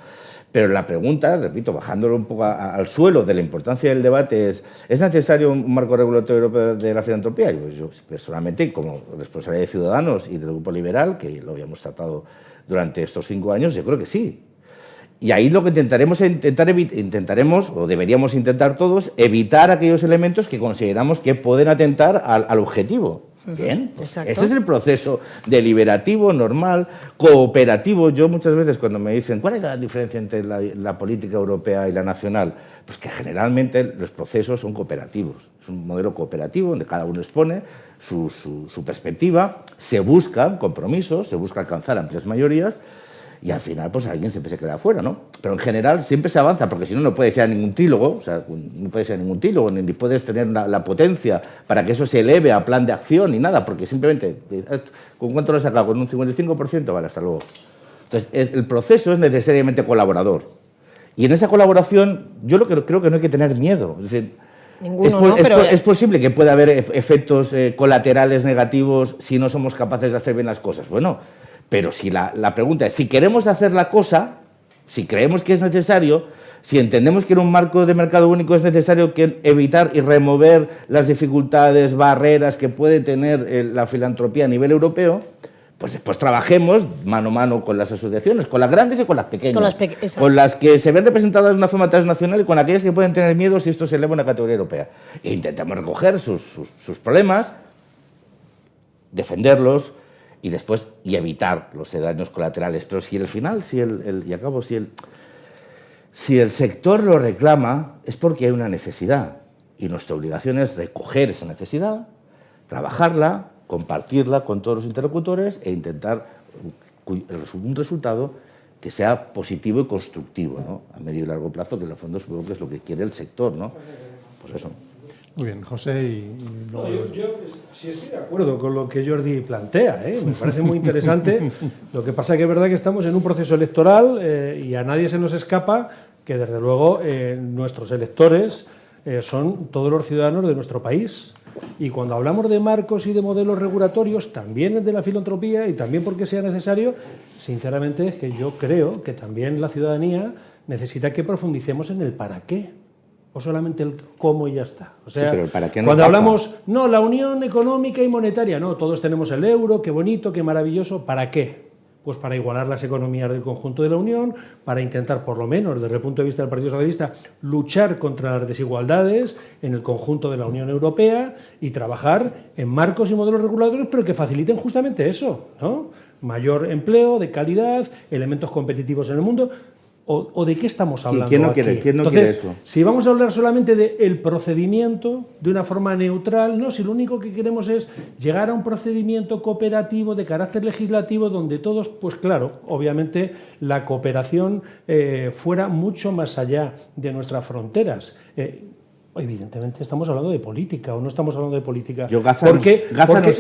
Pero la pregunta, repito, bajándolo un poco al suelo de la importancia del debate ¿es necesario un marco regulatorio europeo de la filantropía? Yo personalmente, como responsable de Ciudadanos y del Grupo Liberal, que lo habíamos tratado durante estos 5 años, yo creo que sí. Y ahí lo que intentaremos, o deberíamos intentar todos, evitar aquellos elementos que consideramos que pueden atentar al objetivo. Bien, exacto. Ese es el proceso deliberativo, normal, cooperativo. Yo muchas veces cuando me dicen ¿cuál es la diferencia entre la política europea y la nacional? Pues que generalmente los procesos son cooperativos. Es un modelo cooperativo donde cada uno expone su perspectiva, se buscan compromisos, se busca alcanzar amplias mayorías y al final pues alguien siempre se queda afuera, ¿no? Pero en general siempre se avanza, porque si no, no puede ser ningún trílogo, o sea, no puede ser ningún trílogo, ni puedes tener la potencia para que eso se eleve a plan de acción ni nada, porque simplemente, ¿con cuánto lo has sacado? ¿Con un 55%? Vale, hasta luego. Entonces, el proceso es necesariamente colaborador. Y en esa colaboración, yo creo que no hay que tener miedo. Es decir, es posible que pueda haber efectos colaterales negativos si no somos capaces de hacer bien las cosas. Bueno, pero si la pregunta es, si queremos hacer la cosa, si creemos que es necesario, si entendemos que en un marco de mercado único es necesario evitar y remover las dificultades, barreras que puede tener la filantropía a nivel europeo, pues después trabajemos mano a mano con las asociaciones, con las grandes y con las pequeñas, con las que se ven representadas de una forma transnacional y con aquellas que pueden tener miedo si esto se eleva a una categoría europea. E intentamos recoger sus problemas, defenderlos, y después evitar los daños colaterales. Pero si al final, si el sector lo reclama, es porque hay una necesidad. Y nuestra obligación es recoger esa necesidad, trabajarla, compartirla con todos los interlocutores e intentar un resultado que sea positivo y constructivo, ¿no? A medio y largo plazo, que en el fondo supongo que es lo que quiere el sector, ¿no? Pues eso. Muy bien, José. Yo sí estoy de acuerdo con lo que Jordi plantea, me parece muy interesante. Lo que pasa es que es verdad que estamos en un proceso electoral y a nadie se nos escapa que, desde luego, nuestros electores son todos los ciudadanos de nuestro país. Y cuando hablamos de marcos y de modelos regulatorios, también de la filantropía y también porque sea necesario, sinceramente es que yo creo que también la ciudadanía necesita que profundicemos en el para qué. O solamente el cómo y ya está. O sea, sí, pero ¿para qué no cuando pasa? hablamos, no, la unión económica y monetaria, no, todos tenemos el euro, qué bonito, qué maravilloso, ¿para qué? Pues para igualar las economías del conjunto de la Unión, para intentar, por lo menos desde el punto de vista del Partido Socialista, luchar contra las desigualdades en el conjunto de la Unión Europea y trabajar en marcos y modelos regulatorios, pero que faciliten justamente eso, ¿no? Mayor empleo, de calidad, elementos competitivos en el mundo. ¿O de qué estamos hablando ¿Quién no aquí? quiere, quién no Entonces, quiere eso? si vamos a hablar solamente del procedimiento de una forma neutral, no, si lo único que queremos es llegar a un procedimiento cooperativo de carácter legislativo donde todos, pues claro, obviamente la cooperación fuera mucho más allá de nuestras fronteras. Evidentemente estamos hablando de política o no estamos hablando de política. Yo Gaza no sé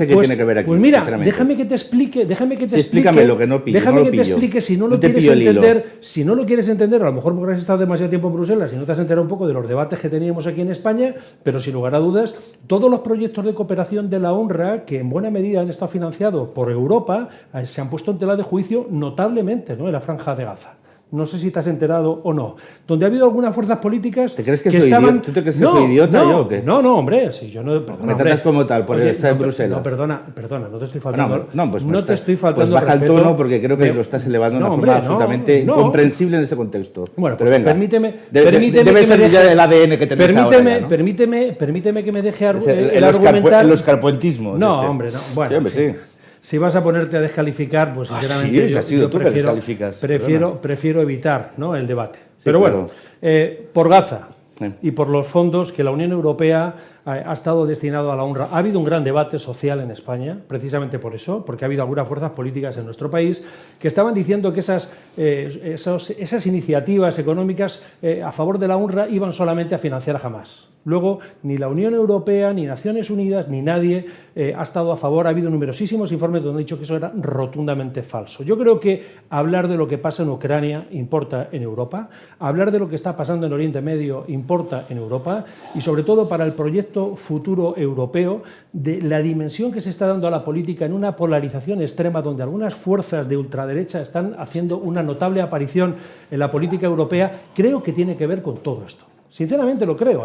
qué tiene que ver aquí. Pues mira, déjame que te explique. Explícame lo que no pillo. Déjame no que te explique si no lo quieres entender. Si no lo quieres entender, a lo mejor porque has estado demasiado tiempo en Bruselas y no te has enterado un poco de los debates que teníamos aquí en España, pero sin lugar a dudas, todos los proyectos de cooperación de la UNRWA, que en buena medida han estado financiados por Europa, se han puesto en tela de juicio notablemente, ¿no?, en la Franja de Gaza. no sé si te has enterado o no, donde ha habido algunas fuerzas políticas ¿Te crees que que soy estaban... idiota? ¿Tú te crees que soy idiota yo o qué? No, hombre, si yo no... Perdona, Me tratas como tal por estar en Bruselas. No, perdona, no te estoy faltando... Pues no te estoy faltando pues baja el respeto. tono porque creo que lo estás elevando de una forma absolutamente incomprensible en este contexto. Bueno, pero pues venga, permíteme debe que ser me ya deje, el ADN que tenés ahora ya, ¿no? permíteme que me deje el argumentar... El oscarpuentismo. No, hombre, no. Bueno, sí, hombre, sí. Si vas a ponerte a descalificar, pues sinceramente sí, has sido tú que descalificas. prefiero evitar, ¿no?, el debate. Sí, pero claro. bueno, por Gaza y por los fondos que la Unión Europea ha estado destinado a la UNRWA. Ha habido un gran debate social en España, precisamente por eso, porque ha habido algunas fuerzas políticas en nuestro país que estaban diciendo que esas iniciativas económicas a favor de la UNRWA iban solamente a financiar a Hamás. Luego, ni la Unión Europea, ni Naciones Unidas, ni nadie ha estado a favor. Ha habido numerosísimos informes donde han dicho que eso era rotundamente falso. Yo creo que hablar de lo que pasa en Ucrania importa en Europa, hablar de lo que está pasando en Oriente Medio importa en Europa, y sobre todo para el proyecto futuro europeo, de la dimensión que se está dando a la política en una polarización extrema donde algunas fuerzas de ultraderecha están haciendo una notable aparición en la política europea, creo que tiene que ver con todo esto. Sinceramente lo creo.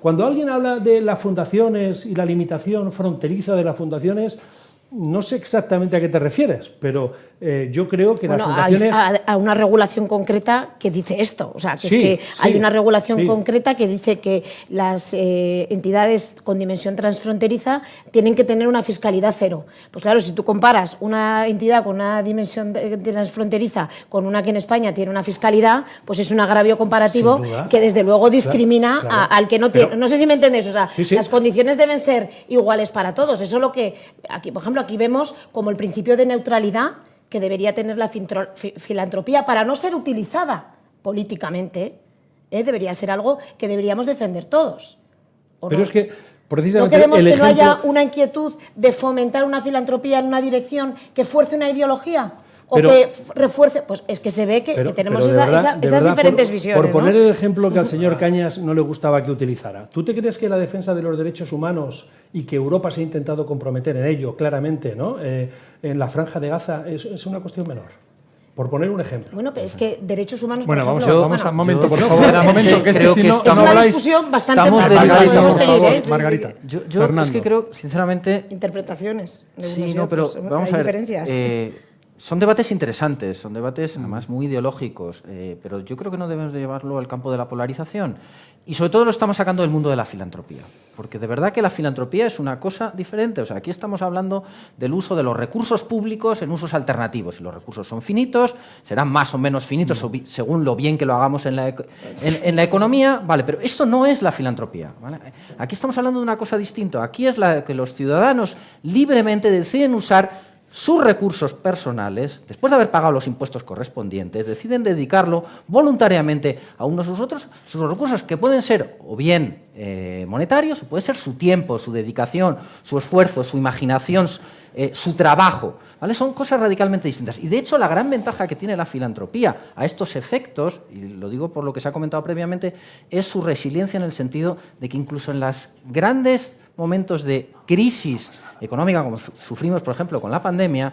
Cuando alguien habla de las fundaciones y la limitación fronteriza de las fundaciones, no sé exactamente a qué te refieres, pero yo creo que las fundaciones... a una regulación concreta que dice esto. O sea, que sí, es que hay una regulación concreta que dice que las entidades con dimensión transfronteriza tienen que tener una fiscalidad cero. Pues claro, si tú comparas una entidad con una dimensión transfronteriza con una que en España tiene una fiscalidad, pues es un agravio comparativo que desde luego discrimina al que no tiene... No sé si me entendéis, o sea, las condiciones deben ser iguales para todos. Eso es lo que... Aquí, por ejemplo, aquí vemos como el principio de neutralidad que debería tener la filantropía para no ser utilizada políticamente, debería ser algo que deberíamos defender todos. Pero es que precisamente no queremos que no haya una inquietud de fomentar una filantropía en una dirección que fuerce una ideología o que refuerce... Pues es que se ve que tenemos esas diferentes visiones. Por poner el ejemplo que al señor Cañas no le gustaba que utilizara, ¿tú te crees que la defensa de los derechos humanos y que Europa se ha intentado comprometer en ello claramente, ¿no?, en la Franja de Gaza es una cuestión menor? Por poner un ejemplo. Bueno, pero es que derechos humanos... Bueno, por ejemplo, vamos a un momento, por favor. Un momento, que es que si no es una habláis... discusión bastante... Margarita, por favor, Margarita. Yo es que creo, sinceramente... Interpretaciones de sí, unos y no, pero otros. vamos Hay a ver. diferencias. Son debates interesantes, son debates además muy ideológicos, pero yo creo que no debemos de llevarlo al campo de la polarización. Y sobre todo lo estamos sacando del mundo de la filantropía, porque de verdad que la filantropía es una cosa diferente. O sea, aquí estamos hablando del uso de los recursos públicos en usos alternativos. Y los recursos son finitos, serán más o menos finitos según lo bien que lo hagamos en la economía, vale, pero esto no es la filantropía, ¿vale? Aquí estamos hablando de una cosa distinta. Aquí es la que los ciudadanos libremente deciden usar sus recursos personales, después de haber pagado los impuestos correspondientes, deciden dedicarlo voluntariamente a unos u otros, sus recursos que pueden ser o bien monetarios, o puede ser su tiempo, su dedicación, su esfuerzo, su imaginación, su trabajo, ¿vale? Son cosas radicalmente distintas. Y de hecho la gran ventaja que tiene la filantropía a estos efectos, y lo digo por lo que se ha comentado previamente, es su resiliencia en el sentido de que incluso en los grandes momentos de crisis económica, como sufrimos, por ejemplo, con la pandemia,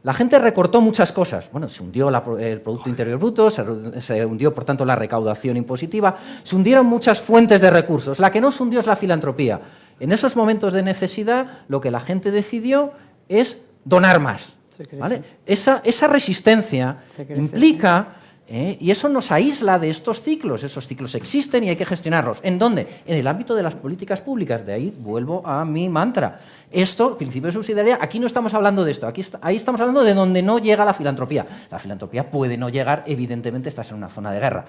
la gente recortó muchas cosas. Bueno, se hundió el Producto Interior Bruto, se hundió, por tanto, la recaudación impositiva, se hundieron muchas fuentes de recursos. La que no se hundió es la filantropía. En esos momentos de necesidad, lo que la gente decidió es donar más, ¿vale? Esa resistencia implica... y eso nos aísla de estos ciclos. Esos ciclos existen y hay que gestionarlos. ¿En dónde? En el ámbito de las políticas públicas. De ahí vuelvo a mi mantra. Esto, principio de subsidiariedad, aquí no estamos hablando de esto. Ahí estamos hablando de donde no llega la filantropía. La filantropía puede no llegar, evidentemente estás en una zona de guerra.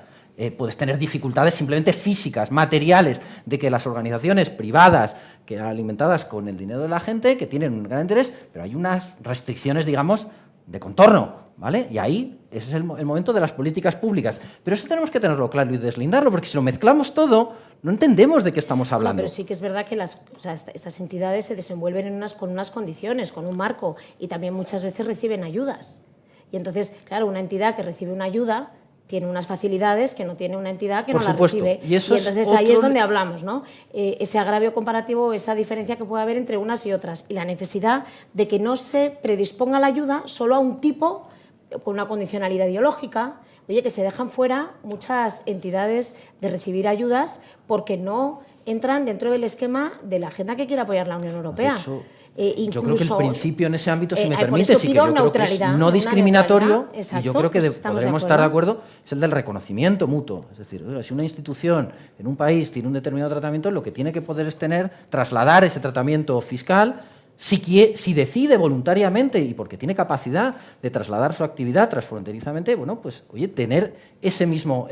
Puedes tener dificultades simplemente físicas, materiales, de que las organizaciones privadas, que alimentadas con el dinero de la gente, que tienen un gran interés, pero hay unas restricciones, digamos, de contorno, ¿vale? Y ahí ese es el momento de las políticas públicas. Pero eso tenemos que tenerlo claro y deslindarlo, porque si lo mezclamos todo, no entendemos de qué estamos hablando. No, pero sí que es verdad que estas entidades se desenvuelven con unas condiciones, con un marco, y también muchas veces reciben ayudas. Y entonces, claro, una entidad que recibe una ayuda tiene unas facilidades que no tiene una entidad que no la recibe. Y entonces ahí es donde hablamos, ¿no? Ese agravio comparativo, esa diferencia que puede haber entre unas y otras, y la necesidad de que no se predisponga la ayuda solo a un tipo con una condicionalidad ideológica, oye, que se dejan fuera muchas entidades de recibir ayudas porque no entran dentro del esquema de la agenda que quiere apoyar la Unión Europea. De hecho, Incluso, yo creo que el principio en ese ámbito, si me por permite, eso sí que pido yo creo que es neutralidad, no una discriminatorio, neutralidad, y exacto, yo creo que pues estamos de podremos estar de acuerdo. acuerdo, es el del reconocimiento mutuo. Es decir, oiga, si una institución en un país tiene un determinado tratamiento, lo que tiene que poder es trasladar ese tratamiento fiscal, si decide voluntariamente y porque tiene capacidad de trasladar su actividad transfronterizamente, bueno, pues oye, tener ese mismo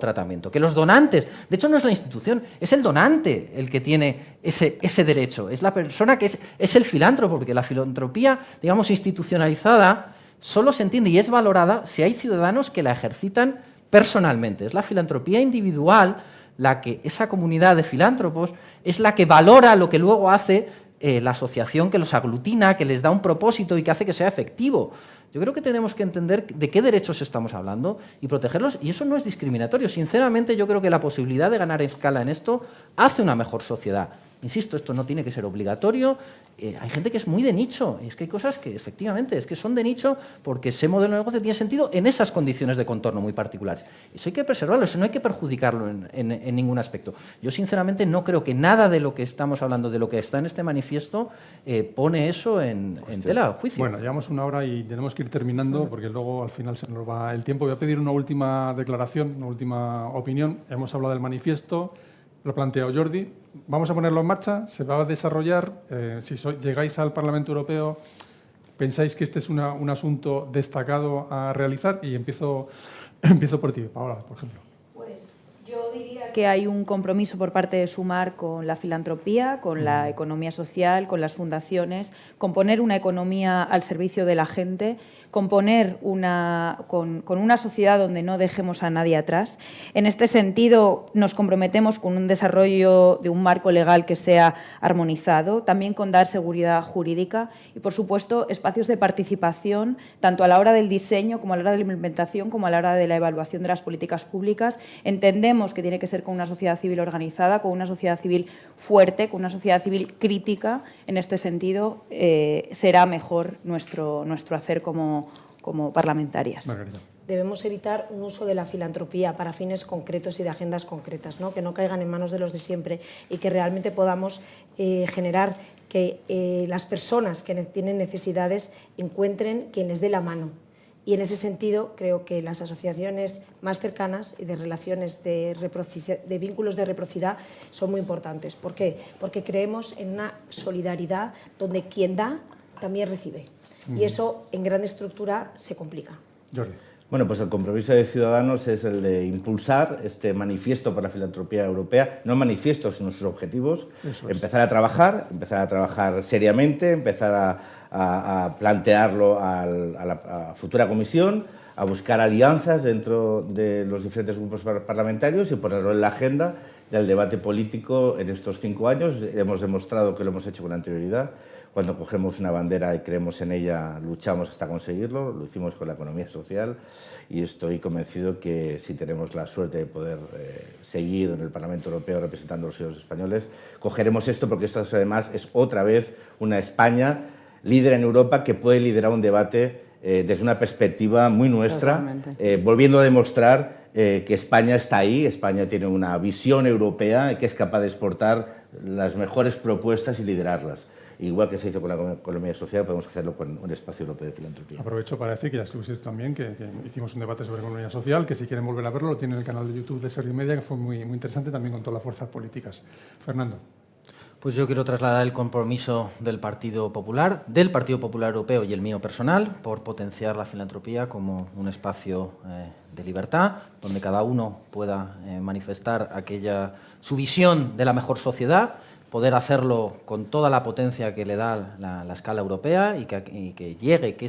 tratamiento. Que los donantes, de hecho no es la institución, es el donante el que tiene ese derecho, es la persona que es el filántropo, porque la filantropía, digamos, institucionalizada, solo se entiende y es valorada si hay ciudadanos que la ejercitan personalmente. Es la filantropía individual la que esa comunidad de filántropos es la que valora lo que luego hace la asociación que los aglutina, que les da un propósito y que hace que sea efectivo. Yo creo que tenemos que entender de qué derechos estamos hablando y protegerlos, y eso no es discriminatorio. Sinceramente, yo creo que la posibilidad de ganar escala en esto hace una mejor sociedad. Insisto, esto no tiene que ser obligatorio. Hay gente que es muy de nicho, y es que hay cosas que efectivamente es que son de nicho porque ese modelo de negocio tiene sentido en esas condiciones de contorno muy particulares. Eso hay que preservarlo, eso no hay que perjudicarlo en ningún aspecto. Yo sinceramente no creo que nada de lo que estamos hablando, de lo que está en este manifiesto, pone eso en tela de juicio. Bueno, llevamos una hora y tenemos que ir terminando porque luego al final se nos va el tiempo. Voy a pedir una última declaración, una última opinión. Hemos hablado del manifiesto, lo ha planteado Jordi. Vamos a ponerlo en marcha, se va a desarrollar. Si llegáis al Parlamento Europeo, pensáis que este es un asunto destacado a realizar, y empiezo por ti, Paola, por ejemplo. Pues yo diría que hay un compromiso por parte de Sumar con la filantropía, con la economía social, con las fundaciones, con poner una economía al servicio de la gente, con poner con una sociedad donde no dejemos a nadie atrás. En este sentido, nos comprometemos con un desarrollo de un marco legal que sea armonizado, también con dar seguridad jurídica y, por supuesto, espacios de participación, tanto a la hora del diseño como a la hora de la implementación, como a la hora de la evaluación de las políticas públicas. Entendemos que tiene que ser con una sociedad civil organizada, con una sociedad civil fuerte, con una sociedad civil crítica. En este sentido, será mejor nuestro hacer como parlamentarias. Margarita. Debemos evitar un uso de la filantropía para fines concretos y de agendas concretas, ¿no? Que no caigan en manos de los de siempre y que realmente podamos generar que las personas que tienen necesidades encuentren quien les dé la mano. Y en ese sentido creo que las asociaciones más cercanas y de relaciones de vínculos de reciprocidad son muy importantes. ¿Por qué? Porque creemos en una solidaridad donde quien da también recibe. Y eso en gran estructura se complica. Jordi. Bueno, pues el compromiso de Ciudadanos es el de impulsar este manifiesto para la filantropía europea, no manifiesto, sino sus objetivos, empezar a trabajar seriamente, empezar a plantearlo a la futura comisión, a buscar alianzas dentro de los diferentes grupos parlamentarios y ponerlo en la agenda del debate político en estos 5 años. Hemos demostrado que lo hemos hecho con anterioridad. Cuando cogemos una bandera y creemos en ella, luchamos hasta conseguirlo. Lo hicimos con la economía social y estoy convencido que si tenemos la suerte de poder seguir en el Parlamento Europeo representando a los ciudadanos españoles, cogeremos esto, porque esto además es otra vez una España líder en Europa que puede liderar un debate desde una perspectiva muy nuestra, volviendo a demostrar que España está ahí. España tiene una visión europea que es capaz de exportar las mejores propuestas y liderarlas. Igual que se hizo con la economía social, podemos hacerlo con un espacio europeo de filantropía. Aprovecho para decir que ya estuviste también, que hicimos un debate sobre economía social, que si quieren volver a verlo, lo tienen en el canal de YouTube de Ser y Media, que fue muy interesante también con todas las fuerzas políticas. Fernando. Pues yo quiero trasladar el compromiso del Partido Popular Europeo y el mío personal por potenciar la filantropía como un espacio de libertad, donde cada uno pueda manifestar su visión de la mejor sociedad, poder hacerlo con toda la potencia que le da la escala europea y que llegue, que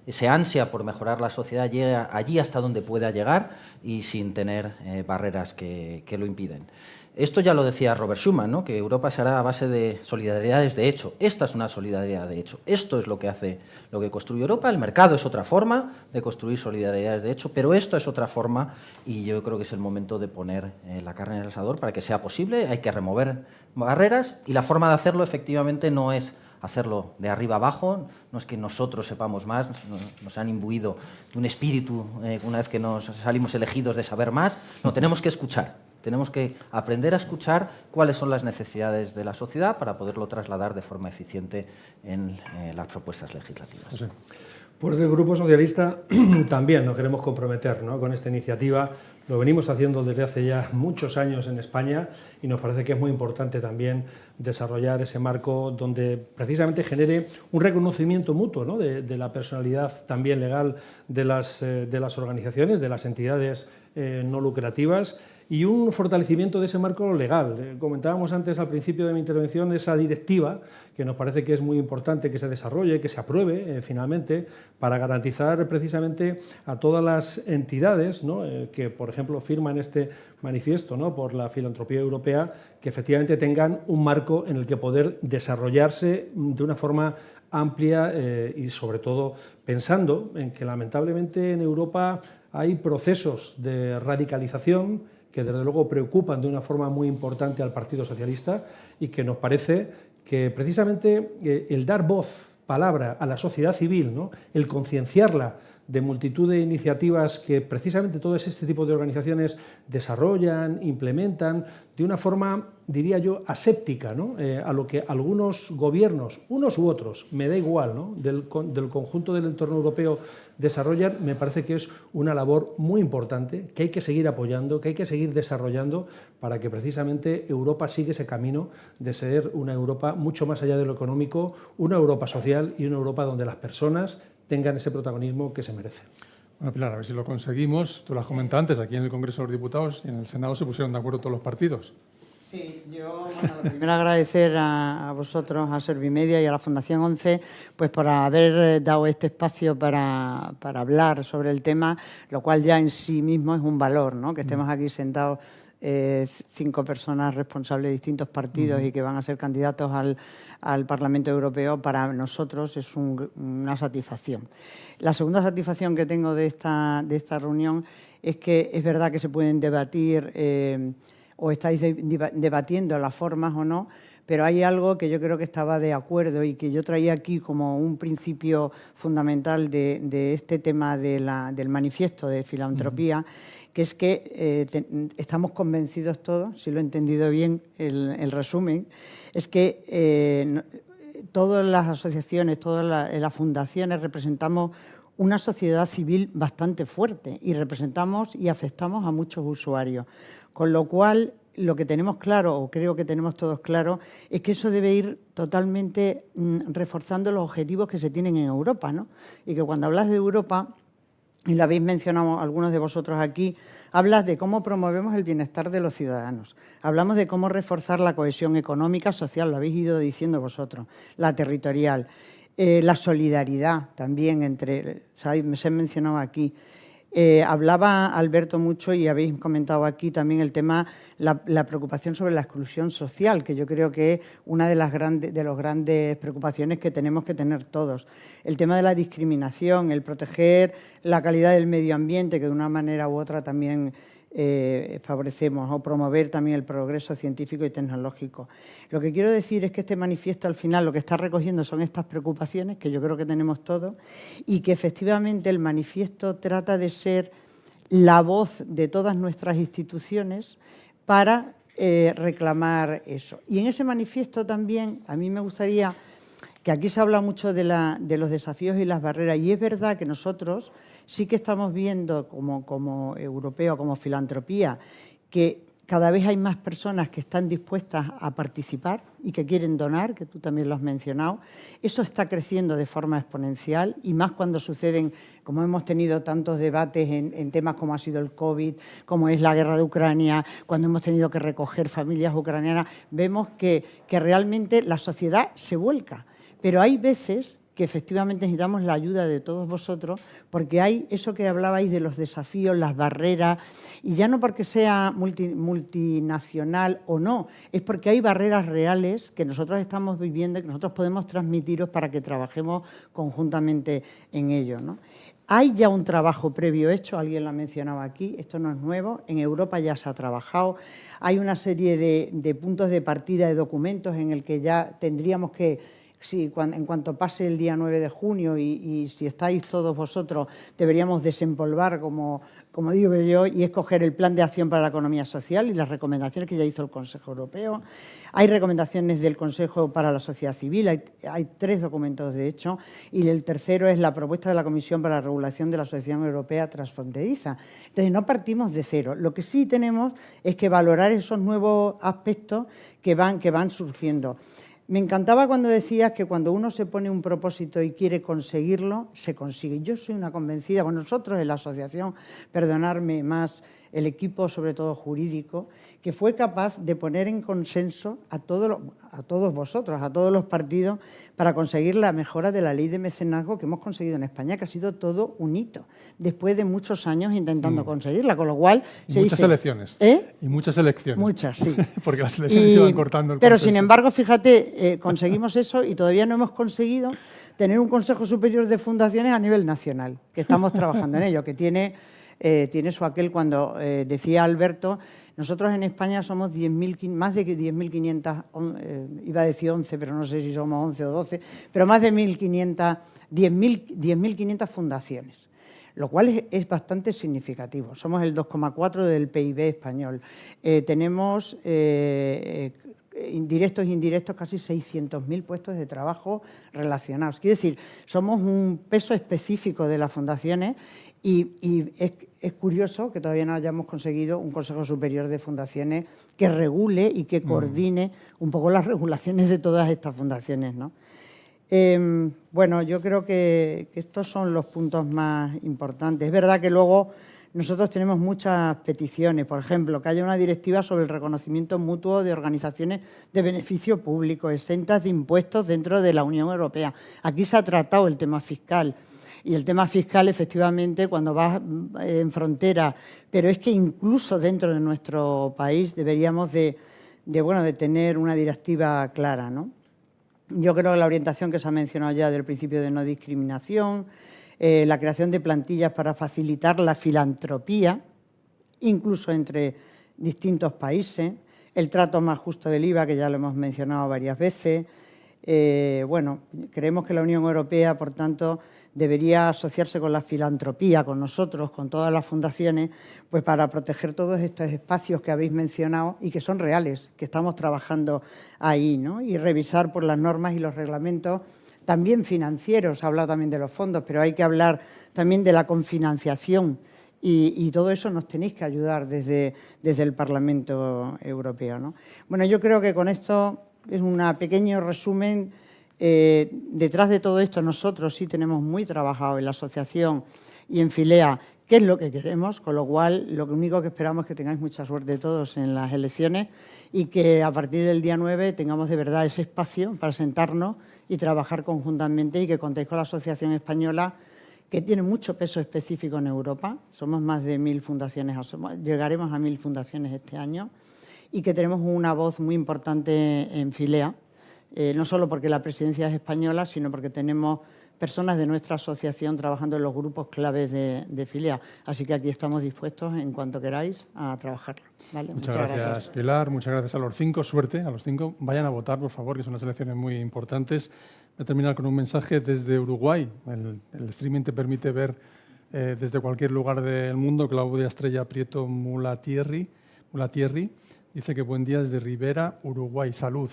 ese ansia por mejorar la sociedad llegue allí hasta donde pueda llegar y sin tener barreras que lo impiden. Esto ya lo decía Robert Schuman, ¿no? Que Europa se hará a base de solidaridades de hecho. Esta es una solidaridad de hecho. Esto es lo que construye Europa. El mercado es otra forma de construir solidaridades de hecho, pero esto es otra forma y yo creo que es el momento de poner la carne en el asador para que sea posible. Hay que remover barreras y la forma de hacerlo efectivamente no es hacerlo de arriba abajo, no es que nosotros sepamos más, nos han imbuido de un espíritu una vez que nos salimos elegidos de saber más, no, tenemos que escuchar, tenemos que aprender a escuchar cuáles son las necesidades de la sociedad para poderlo trasladar de forma eficiente en las propuestas legislativas. Sí. Por el Grupo Socialista también nos queremos comprometer, ¿no?, con esta iniciativa. Lo venimos haciendo desde hace ya muchos años en España y nos parece que es muy importante también desarrollar ese marco donde precisamente genere un reconocimiento mutuo, ¿no?, de la personalidad también legal de las organizaciones, de las entidades no lucrativas, y un fortalecimiento de ese marco legal. Comentábamos antes al principio de mi intervención esa directiva que nos parece que es muy importante que se desarrolle, que se apruebe finalmente, para garantizar precisamente a todas las entidades, ¿no?, que, por ejemplo, firman este manifiesto, ¿no?, por la filantropía europea, que efectivamente tengan un marco en el que poder desarrollarse de una forma amplia y, sobre todo, pensando en que lamentablemente en Europa hay procesos de radicalización que desde luego preocupan de una forma muy importante al Partido Socialista y que nos parece que precisamente el dar voz, palabra a la sociedad civil, ¿no?, el concienciarla de multitud de iniciativas que precisamente todo este tipo de organizaciones desarrollan, implementan de una forma, diría yo, aséptica, ¿no?, a lo que algunos gobiernos, unos u otros, me da igual, ¿no?, del conjunto del entorno europeo desarrollan, me parece que es una labor muy importante, que hay que seguir apoyando, que hay que seguir desarrollando para que precisamente Europa siga ese camino de ser una Europa mucho más allá de lo económico, una Europa social y una Europa donde las personas tengan ese protagonismo que se merece. Bueno, Pilar, a ver si lo conseguimos. Tú lo has comentado antes, aquí en el Congreso de los Diputados y en el Senado se pusieron de acuerdo todos los partidos. Sí, yo primero agradecer a vosotros, a Servimedia y a la Fundación 11, pues por haber dado este espacio para hablar sobre el tema, lo cual ya en sí mismo es un valor, ¿no?, que estemos aquí sentados 5 personas responsables de distintos partidos y que van a ser candidatos al Parlamento Europeo. Para nosotros es una satisfacción. La segunda satisfacción que tengo de esta reunión es que es verdad que se pueden debatir o estáis debatiendo las formas o no, pero hay algo que yo creo que estaba de acuerdo y que yo traía aquí como un principio fundamental de este tema del manifiesto de filantropía, que es que estamos convencidos todos, si lo he entendido bien el resumen, es que todas las asociaciones, todas las fundaciones representamos una sociedad civil bastante fuerte y representamos y afectamos a muchos usuarios. Con lo cual, lo que tenemos claro, o creo que tenemos todos claro, es que eso debe ir totalmente reforzando los objetivos que se tienen en Europa, ¿no? Y que cuando hablas de Europa, y lo habéis mencionado algunos de vosotros aquí, hablas de cómo promovemos el bienestar de los ciudadanos. Hablamos de cómo reforzar la cohesión económica, social, lo habéis ido diciendo vosotros, la territorial, la solidaridad también entre, se ha mencionado aquí. Hablaba Alberto mucho y habéis comentado aquí también el tema, la preocupación sobre la exclusión social, que yo creo que es una de las grandes preocupaciones que tenemos que tener todos. El tema de la discriminación, el proteger la calidad del medio ambiente, que de una manera u otra también favorecemos, o promover también el progreso científico y tecnológico. Lo que quiero decir es que este manifiesto al final lo que está recogiendo son estas preocupaciones que yo creo que tenemos todos y que efectivamente el manifiesto trata de ser la voz de todas nuestras instituciones para reclamar eso. Y en ese manifiesto también a mí me gustaría, que aquí se habla mucho de los desafíos y las barreras, y es verdad que nosotros sí que estamos viendo como europeo, como filantropía, que cada vez hay más personas que están dispuestas a participar y que quieren donar, que tú también lo has mencionado. Eso está creciendo de forma exponencial y más cuando suceden, como hemos tenido tantos debates en temas como ha sido el COVID, como es la guerra de Ucrania, cuando hemos tenido que recoger familias ucranianas, vemos que realmente la sociedad se vuelca. Pero hay veces que efectivamente necesitamos la ayuda de todos vosotros, porque hay eso que hablabais de los desafíos, las barreras, y ya no porque sea multinacional o no, es porque hay barreras reales que nosotros estamos viviendo y que nosotros podemos transmitiros para que trabajemos conjuntamente en ello, ¿no? Hay ya un trabajo previo hecho, alguien lo ha mencionado aquí, esto no es nuevo, en Europa ya se ha trabajado, hay una serie de puntos de partida de documentos en el que ya tendríamos que en cuanto pase el día 9 de junio y si estáis todos vosotros, deberíamos desempolvar, como digo yo, y escoger el plan de acción para la economía social y las recomendaciones que ya hizo el Consejo Europeo. Hay recomendaciones del Consejo para la sociedad civil, hay 3 documentos de hecho, y el tercero es la propuesta de la Comisión para la Regulación de la Asociación Europea Transfronteriza. Entonces, no partimos de cero. Lo que sí tenemos es que valorar esos nuevos aspectos que van surgiendo. Me encantaba cuando decías que cuando uno se pone un propósito y quiere conseguirlo, se consigue. Yo soy una convencida, con nosotros en la asociación, perdonadme más, el equipo sobre todo jurídico, que fue capaz de poner en consenso a todos vosotros, a todos los partidos, para conseguir la mejora de la ley de mecenazgo que hemos conseguido en España, que ha sido todo un hito, después de muchos años intentando conseguirla, con lo cual... Muchas elecciones. Y muchas elecciones. Muchas, sí. Porque las elecciones iban cortando el Pero, consenso. sin embargo, fíjate, conseguimos eso y todavía no hemos conseguido tener un Consejo Superior de Fundaciones a nivel nacional, que estamos trabajando en ello, que tiene su aquel cuando decía Alberto, nosotros en España somos más de 10.500, iba a decir 11, pero no sé si somos 11 o 12, pero más de 10.500 fundaciones, lo cual es bastante significativo. Somos el 2,4 del PIB español. Tenemos directos e indirectos casi 600.000 puestos de trabajo relacionados. Quiere decir, somos un peso específico de las fundaciones y es curioso que todavía no hayamos conseguido un Consejo Superior de Fundaciones que regule y que coordine un poco las regulaciones de todas estas fundaciones, ¿no? Bueno, yo creo que estos son los puntos más importantes. Es verdad que luego nosotros tenemos muchas peticiones, por ejemplo, que haya una directiva sobre el reconocimiento mutuo de organizaciones de beneficio público, exentas de impuestos dentro de la Unión Europea. Aquí se ha tratado el tema fiscal. Y el tema fiscal, efectivamente, cuando vas en frontera, pero es que incluso dentro de nuestro país deberíamos de tener una directiva clara, ¿no? Yo creo que la orientación que se ha mencionado ya del principio de no discriminación, la creación de plantillas para facilitar la filantropía, incluso entre distintos países, el trato más justo del IVA, que ya lo hemos mencionado varias veces. Creemos que la Unión Europea, por tanto, debería asociarse con la filantropía, con nosotros, con todas las fundaciones, pues para proteger todos estos espacios que habéis mencionado y que son reales, que estamos trabajando ahí, ¿no? Y revisar por las normas y los reglamentos, también financieros, ha hablado también de los fondos, pero hay que hablar también de la confinanciación y todo eso nos tenéis que ayudar desde el Parlamento Europeo, ¿no? Bueno, yo creo que con esto es un pequeño resumen. Detrás de todo esto nosotros sí tenemos muy trabajado en la asociación y en Filea qué es lo que queremos, con lo cual lo único que esperamos es que tengáis mucha suerte todos en las elecciones y que a partir del día 9 tengamos de verdad ese espacio para sentarnos y trabajar conjuntamente y que contéis con la Asociación Española, que tiene mucho peso específico en Europa. Somos más de 1.000 fundaciones, llegaremos a 1.000 fundaciones este año y que tenemos una voz muy importante en Filea. No solo porque la presidencia es española, sino porque tenemos personas de nuestra asociación trabajando en los grupos claves de Filea. Así que aquí estamos dispuestos, en cuanto queráis, a trabajarlo. ¿Vale? Muchas gracias, Pilar. Muchas gracias a los 5. Suerte a los 5. Vayan a votar, por favor, que son unas elecciones muy importantes. Voy a terminar con un mensaje desde Uruguay. El streaming te permite ver desde cualquier lugar del mundo. Claudia Estrella Prieto Mulatierri dice que buen día desde Rivera, Uruguay. Salud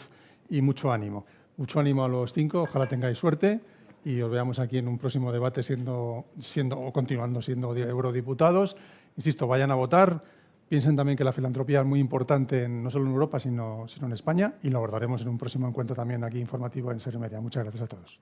y mucho ánimo. Mucho ánimo a los 5, ojalá tengáis suerte y os veamos aquí en un próximo debate continuando siendo eurodiputados. Insisto, vayan a votar, piensen también que la filantropía es muy importante no solo en Europa, sino en España y lo abordaremos en un próximo encuentro también aquí informativo en Ser Media. Muchas gracias a todos.